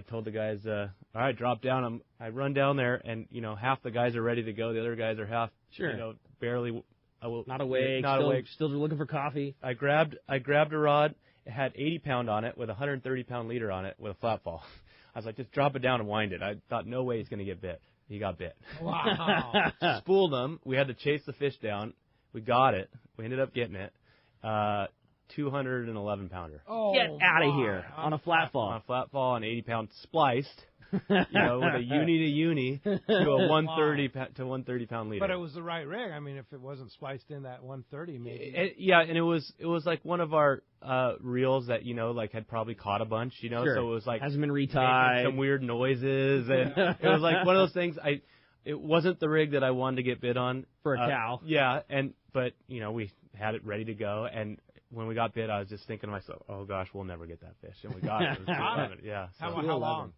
told the guys, all right, drop down. I run down there, and, half the guys are ready to go. The other guys are half, barely. Not awake. Still looking for coffee. I grabbed a rod. It had 80-pound on it with a 130-pound leader on it with a flat fall. I was like, just drop it down and wind it. I thought, no way he's going to get bit. He got bit. Wow. Spooled him. We had to chase the fish down. We got it. We ended up getting it. 211-pounder. Oh, get out of here on a flat fall. On a flat fall, an 80-pound spliced. With a uni to uni to a 130-pound leader. But it was the right rig. I mean, if it wasn't spliced in that 130, maybe. And it was like one of our reels that had probably caught a bunch. Sure. So it was like hasn't been retied, some weird noises, and it was like one of those things. It wasn't the rig that I wanted to get bit on for a cow. Yeah, but we had it ready to go, and when we got bit, I was just thinking to myself, oh gosh, we'll never get that fish, and we got it. Yeah. So how long?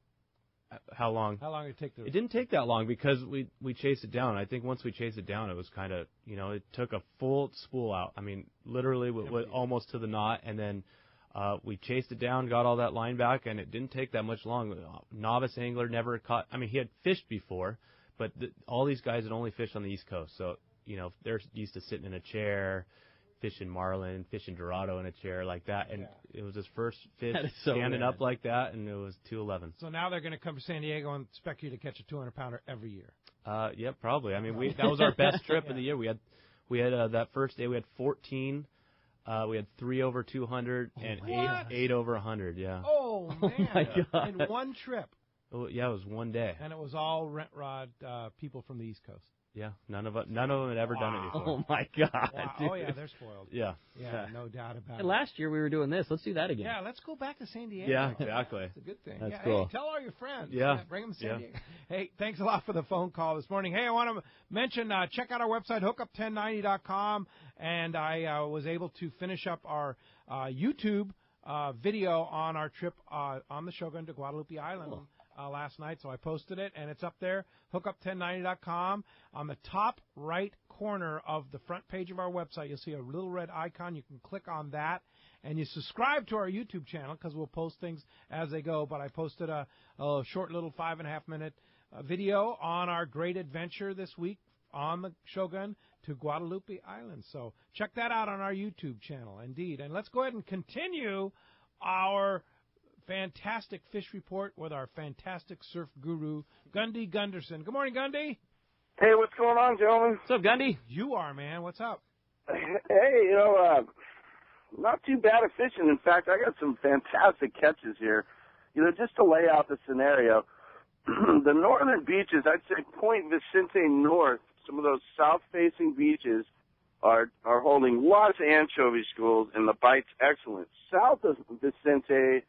How long? How long did it take? It didn't take that long because we chased it down. I think once we chased it down, it was kind of, it took a full spool out. I mean, literally almost to the knot, and then we chased it down, got all that line back, and it didn't take that much long. Novice angler never caught. I mean, he had fished before, but all these guys had only fished on the East Coast, so they're used to sitting in a chair, fishing marlin, fishing Dorado in a chair like that, and it was his first fish standing up like that, and it was 211. So now they're going to come to San Diego and expect you to catch a 200-pounder every year. Yeah, probably. I mean, that was our best trip of the year. We had that first day we had 14. We had 3 over 200 and 8 over 100. Yeah. Oh man! My God. In one trip. Oh, yeah, it was one day. And it was all rent rod people from the East Coast. Yeah, none of them had ever done it before. Oh my God! Wow. Oh yeah, they're spoiled. Yeah, no doubt about it. it. Last year we were doing this. Let's do that again. Yeah, let's go back to San Diego. Yeah, exactly. That's a good thing. That's cool. Hey, tell all your friends. Yeah, bring them to San Diego. Hey, thanks a lot for the phone call this morning. Hey, I want to mention check out our website hookup1090.com, and I was able to finish up our YouTube video on our trip on the Shogun to Guadalupe Island. Cool. Last night, so I posted it, and it's up there, hookup1090.com. On the top right corner of the front page of our website, you'll see a little red icon. You can click on that, and you subscribe to our YouTube channel because we'll post things as they go. But I posted a short little 5.5-minute video on our great adventure this week on the Shogun to Guadalupe Island. So check that out on our YouTube channel, indeed. And let's go ahead and continue our fantastic fish report with our fantastic surf guru, Gundy Gunderson. Good morning, Gundy. Hey, what's going on, gentlemen? What's up, Gundy? You are, man. What's up? Hey, not too bad at fishing. In fact, I got some fantastic catches here. Just to lay out the scenario, the northern beaches, I'd say Point Vicente North, some of those south-facing beaches are holding lots of anchovy schools, and the bite's excellent. South of Vicente,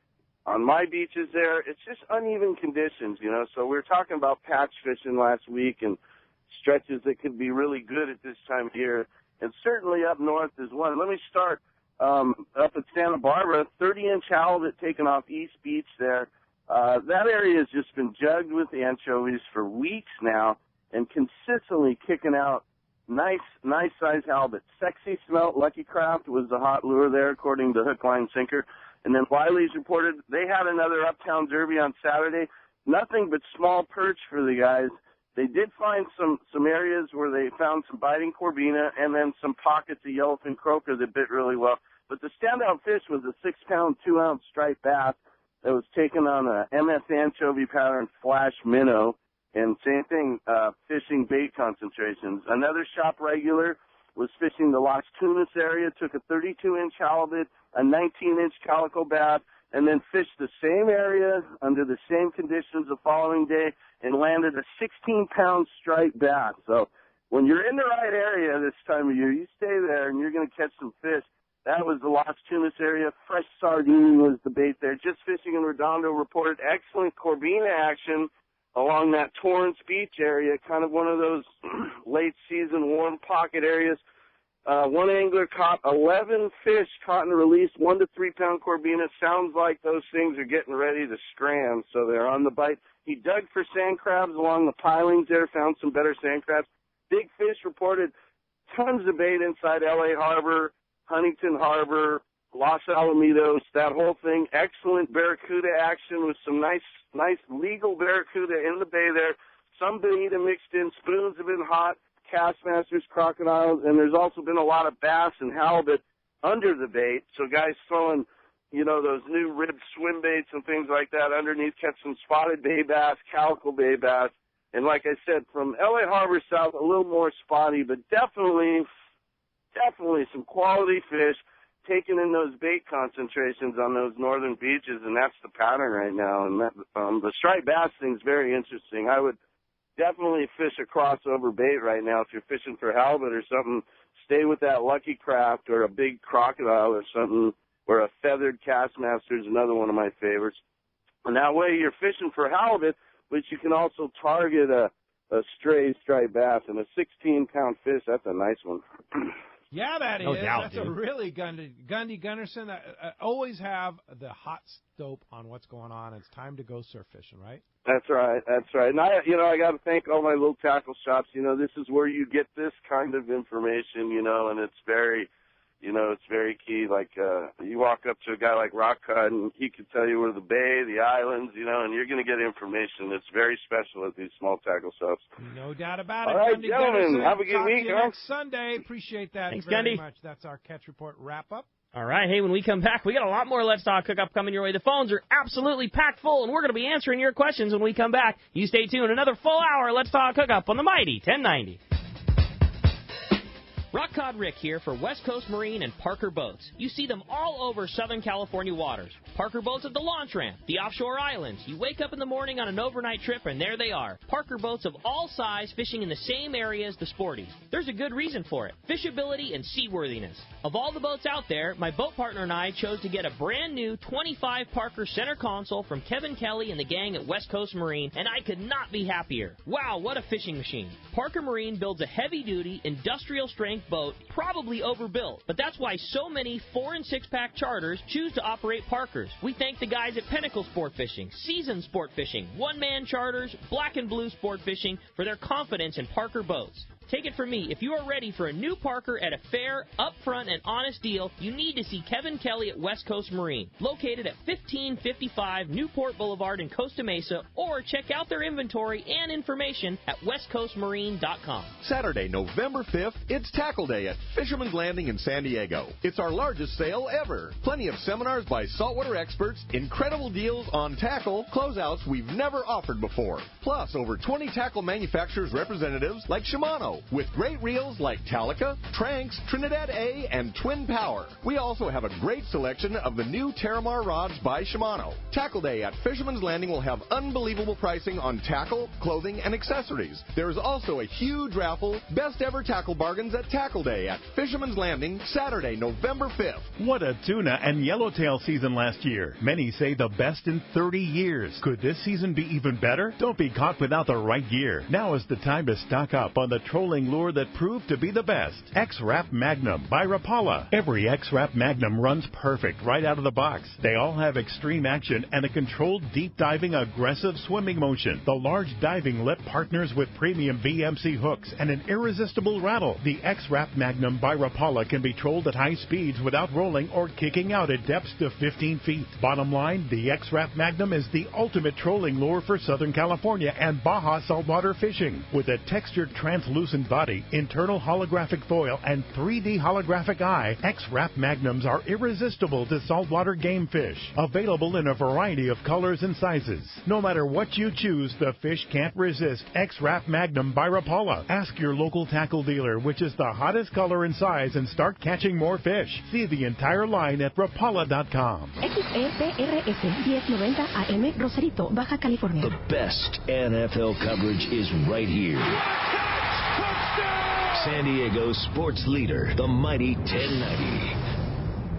on my beaches there, it's just uneven conditions, So we were talking about patch fishing last week and stretches that could be really good at this time of year. And certainly up north is one. Let me start up at Santa Barbara, 30-inch halibut taken off East Beach there. That area has just been jugged with anchovies for weeks now and consistently kicking out nice size halibut. Sexy Smelt Lucky Craft was the hot lure there, according to Hook, Line, Sinker. And then Wiley's reported they had another Uptown Derby on Saturday. Nothing but small perch for the guys. They did find some areas where they found some biting corbina and then some pockets of yellowfin croaker that bit really well. But the standout fish was a 6-pound, 2-ounce striped bass that was taken on a MS anchovy pattern flash minnow, and same thing, fishing bait concentrations. Another shop regular was fishing the Las Tunas area, took a 32-inch halibut, a 19-inch calico bass, and then fished the same area under the same conditions the following day and landed a 16-pound striped bass. So when you're in the right area this time of year, you stay there and you're going to catch some fish. That was the Las Tunas area. Fresh sardine was the bait there. Just Fishing in Redondo reported excellent corbina action along that Torrance Beach area, kind of one of those late-season warm pocket areas. One angler caught 11 fish caught and released, 1 to 3 pound corbina. Sounds like those things are getting ready to scram, so they're on the bite. He dug for sand crabs along the pilings there, found some better sand crabs. Big Fish reported tons of bait inside L.A. Harbor, Huntington Harbor, Los Alamitos, that whole thing. Excellent barracuda action with some nice legal barracuda in the bay there. Some bonita mixed in. Spoons have been hot. Castmasters, crocodiles, and there's also been a lot of bass and halibut under the bait. So guys throwing, those new ribbed swim baits and things like that underneath, catch some spotted bay bass, calico bay bass. And like I said, from L.A. Harbor south, a little more spotty, but definitely some quality fish taken in those bait concentrations on those northern beaches, and that's the pattern right now. And that, the striped bass thing's very interesting. I would definitely fish a crossover bait right now. If you're fishing for halibut or something, stay with that Lucky Craft or a big crocodile or something, or a feathered Castmaster is another one of my favorites. And that way you're fishing for halibut, but you can also target a stray striped bass. And a 16-pound fish, that's a nice one. Yeah, that is. No doubt, That's dude. a really Gundy Gunderson. Always have the hot dope on what's going on. It's time to go surf fishing, right? That's right. And I got to thank all my little tackle shops. This is where you get this kind of information, and it's very, it's very key. Like, you walk up to a guy like Rock Cut, and he can tell you where the bay, the islands, and you're going to get information that's very special at these small tackle shops. No doubt about it. All right, Gundy gentlemen, Gunderson, have a good talk week, to you huh? next Sunday. Appreciate that Thanks, very Gundy. much. That's our Catch Report wrap-up. All right, hey, when we come back, we got a lot more Let's Talk Hookup coming your way. The phones are absolutely packed full, and we're going to be answering your questions when we come back. You stay tuned. Another full hour of Let's Talk Hookup on the Mighty 1090. Rock Cod Rick here for West Coast Marine and Parker Boats. You see them all over Southern California waters. Parker Boats at the launch ramp, the offshore islands. You wake up in the morning on an overnight trip, and there they are. Parker Boats of all size fishing in the same area as the sporties. There's a good reason for it. Fishability and seaworthiness. Of all the boats out there, my boat partner and I chose to get a brand new 25 Parker center console from Kevin Kelly and the gang at West Coast Marine, and I could not be happier. Wow, what a fishing machine. Parker Marine builds a heavy-duty, industrial-strength boat, probably overbuilt, but that's why so many 4- and 6-pack charters choose to operate Parkers. We thank the guys at Pinnacle Sport Fishing, Season Sport Fishing, One-Man Charters, Black and Blue Sport Fishing for their confidence in Parker boats. Take it from me, if you are ready for a new Parker at a fair, upfront, and honest deal, you need to see Kevin Kelly at West Coast Marine, located at 1555 Newport Boulevard in Costa Mesa, or check out their inventory and information at westcoastmarine.com. Saturday, November 5th, it's Tackle Day at Fisherman's Landing in San Diego. It's our largest sale ever. Plenty of seminars by saltwater experts, incredible deals on tackle, closeouts we've never offered before. Plus, over 20 tackle manufacturers representatives like Shimano, with great reels like Talica, Tranx, Trinidad A, and Twin Power. We also have a great selection of the new Terramar rods by Shimano. Tackle Day at Fisherman's Landing will have unbelievable pricing on tackle, clothing, and accessories. There is also a huge raffle, best ever tackle bargains at Tackle Day at Fisherman's Landing, Saturday, November 5th. What a tuna and yellowtail season last year. Many say the best in 30 years. Could this season be even better? Don't be caught without the right gear. Now is the time to stock up on the trolling lure that proved to be the best. X-Rap Magnum by Rapala. Every X-Rap Magnum runs perfect right out of the box. They all have extreme action and a controlled deep diving aggressive swimming motion. The large diving lip partners with premium VMC hooks and an irresistible rattle. The X-Rap Magnum by Rapala can be trolled at high speeds without rolling or kicking out at depths to 15 feet. Bottom line, the X-Rap Magnum is the ultimate trolling lure for Southern California and Baja saltwater fishing. With a textured translucent body, internal holographic foil, and 3D holographic eye, X-Rap Magnums are irresistible to saltwater game fish. Available in a variety of colors and sizes. No matter what you choose, the fish can't resist X-Rap Magnum by Rapala. Ask your local tackle dealer which is the hottest color and size and start catching more fish. See the entire line at rapala.com. XRPRS 1090 AM Rosarito, Baja California. The best NFL coverage is right here. San Diego sports leader, the mighty 1090.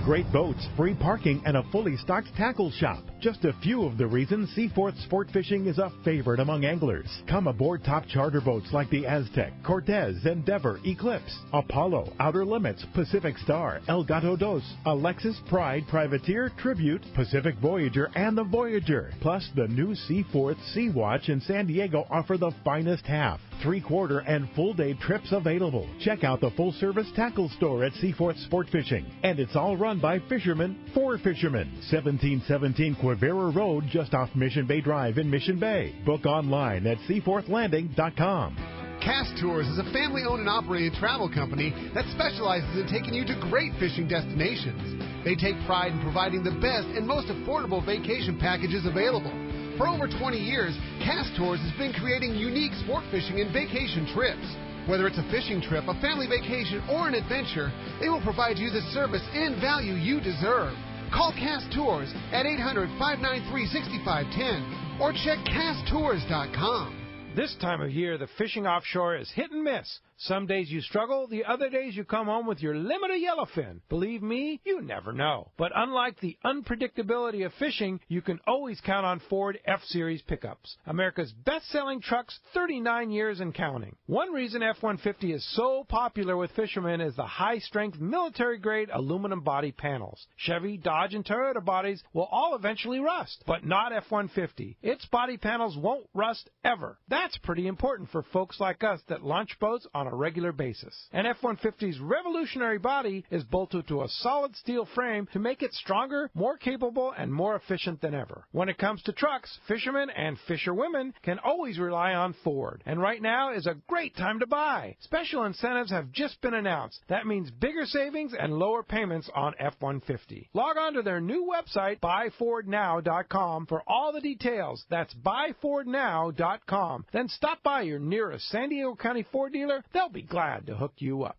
Great boats, free parking, and a fully stocked tackle shop. Just a few of the reasons Seaforth Sport Fishing is a favorite among anglers. Come aboard top charter boats like the Aztec, Cortez, Endeavor, Eclipse, Apollo, Outer Limits, Pacific Star, El Gato Dos, Alexis, Pride, Privateer, Tribute, Pacific Voyager, and the Voyager. Plus, the new Seaforth Sea Watch in San Diego offer the finest half, 3/4, and full-day trips available. Check out the full-service tackle store at Seaforth Sport Fishing. And it's all run by fishermen for fishermen. 1717 Quivira Road, just off Mission Bay Drive in Mission Bay. Book online at seaforthlanding.com. Cast Tours is a family-owned and operated travel company that specializes in taking you to great fishing destinations. They take pride in providing the best and most affordable vacation packages available. For over 20 years, Cast Tours has been creating unique sport fishing and vacation trips. Whether it's a fishing trip, a family vacation, or an adventure, they will provide you the service and value you deserve. Call Cast Tours at 800-593-6510 or check casttours.com. This time of year, the fishing offshore is hit and miss. Some days you struggle, the other days you come home with your limited yellowfin. Believe me, you never know. But unlike the unpredictability of fishing, you can always count on Ford F-Series pickups. America's best-selling trucks, 39 years and counting. One reason F-150 is so popular with fishermen is the high-strength military-grade aluminum body panels. Chevy, Dodge, and Toyota bodies will all eventually rust, but not F-150. Its body panels won't rust ever. That's pretty important for folks like us that launch boats on a regular basis. And F-150's revolutionary body is bolted to a solid steel frame to make it stronger, more capable, and more efficient than ever. When it comes to trucks, fishermen and fisherwomen can always rely on Ford. And right now is a great time to buy. Special incentives have just been announced. That means bigger savings and lower payments on F-150. Log on to their new website, buyfordnow.com, for all the details. That's buyfordnow.com. Then stop by your nearest San Diego County Ford dealer. They'll be glad to hook you up.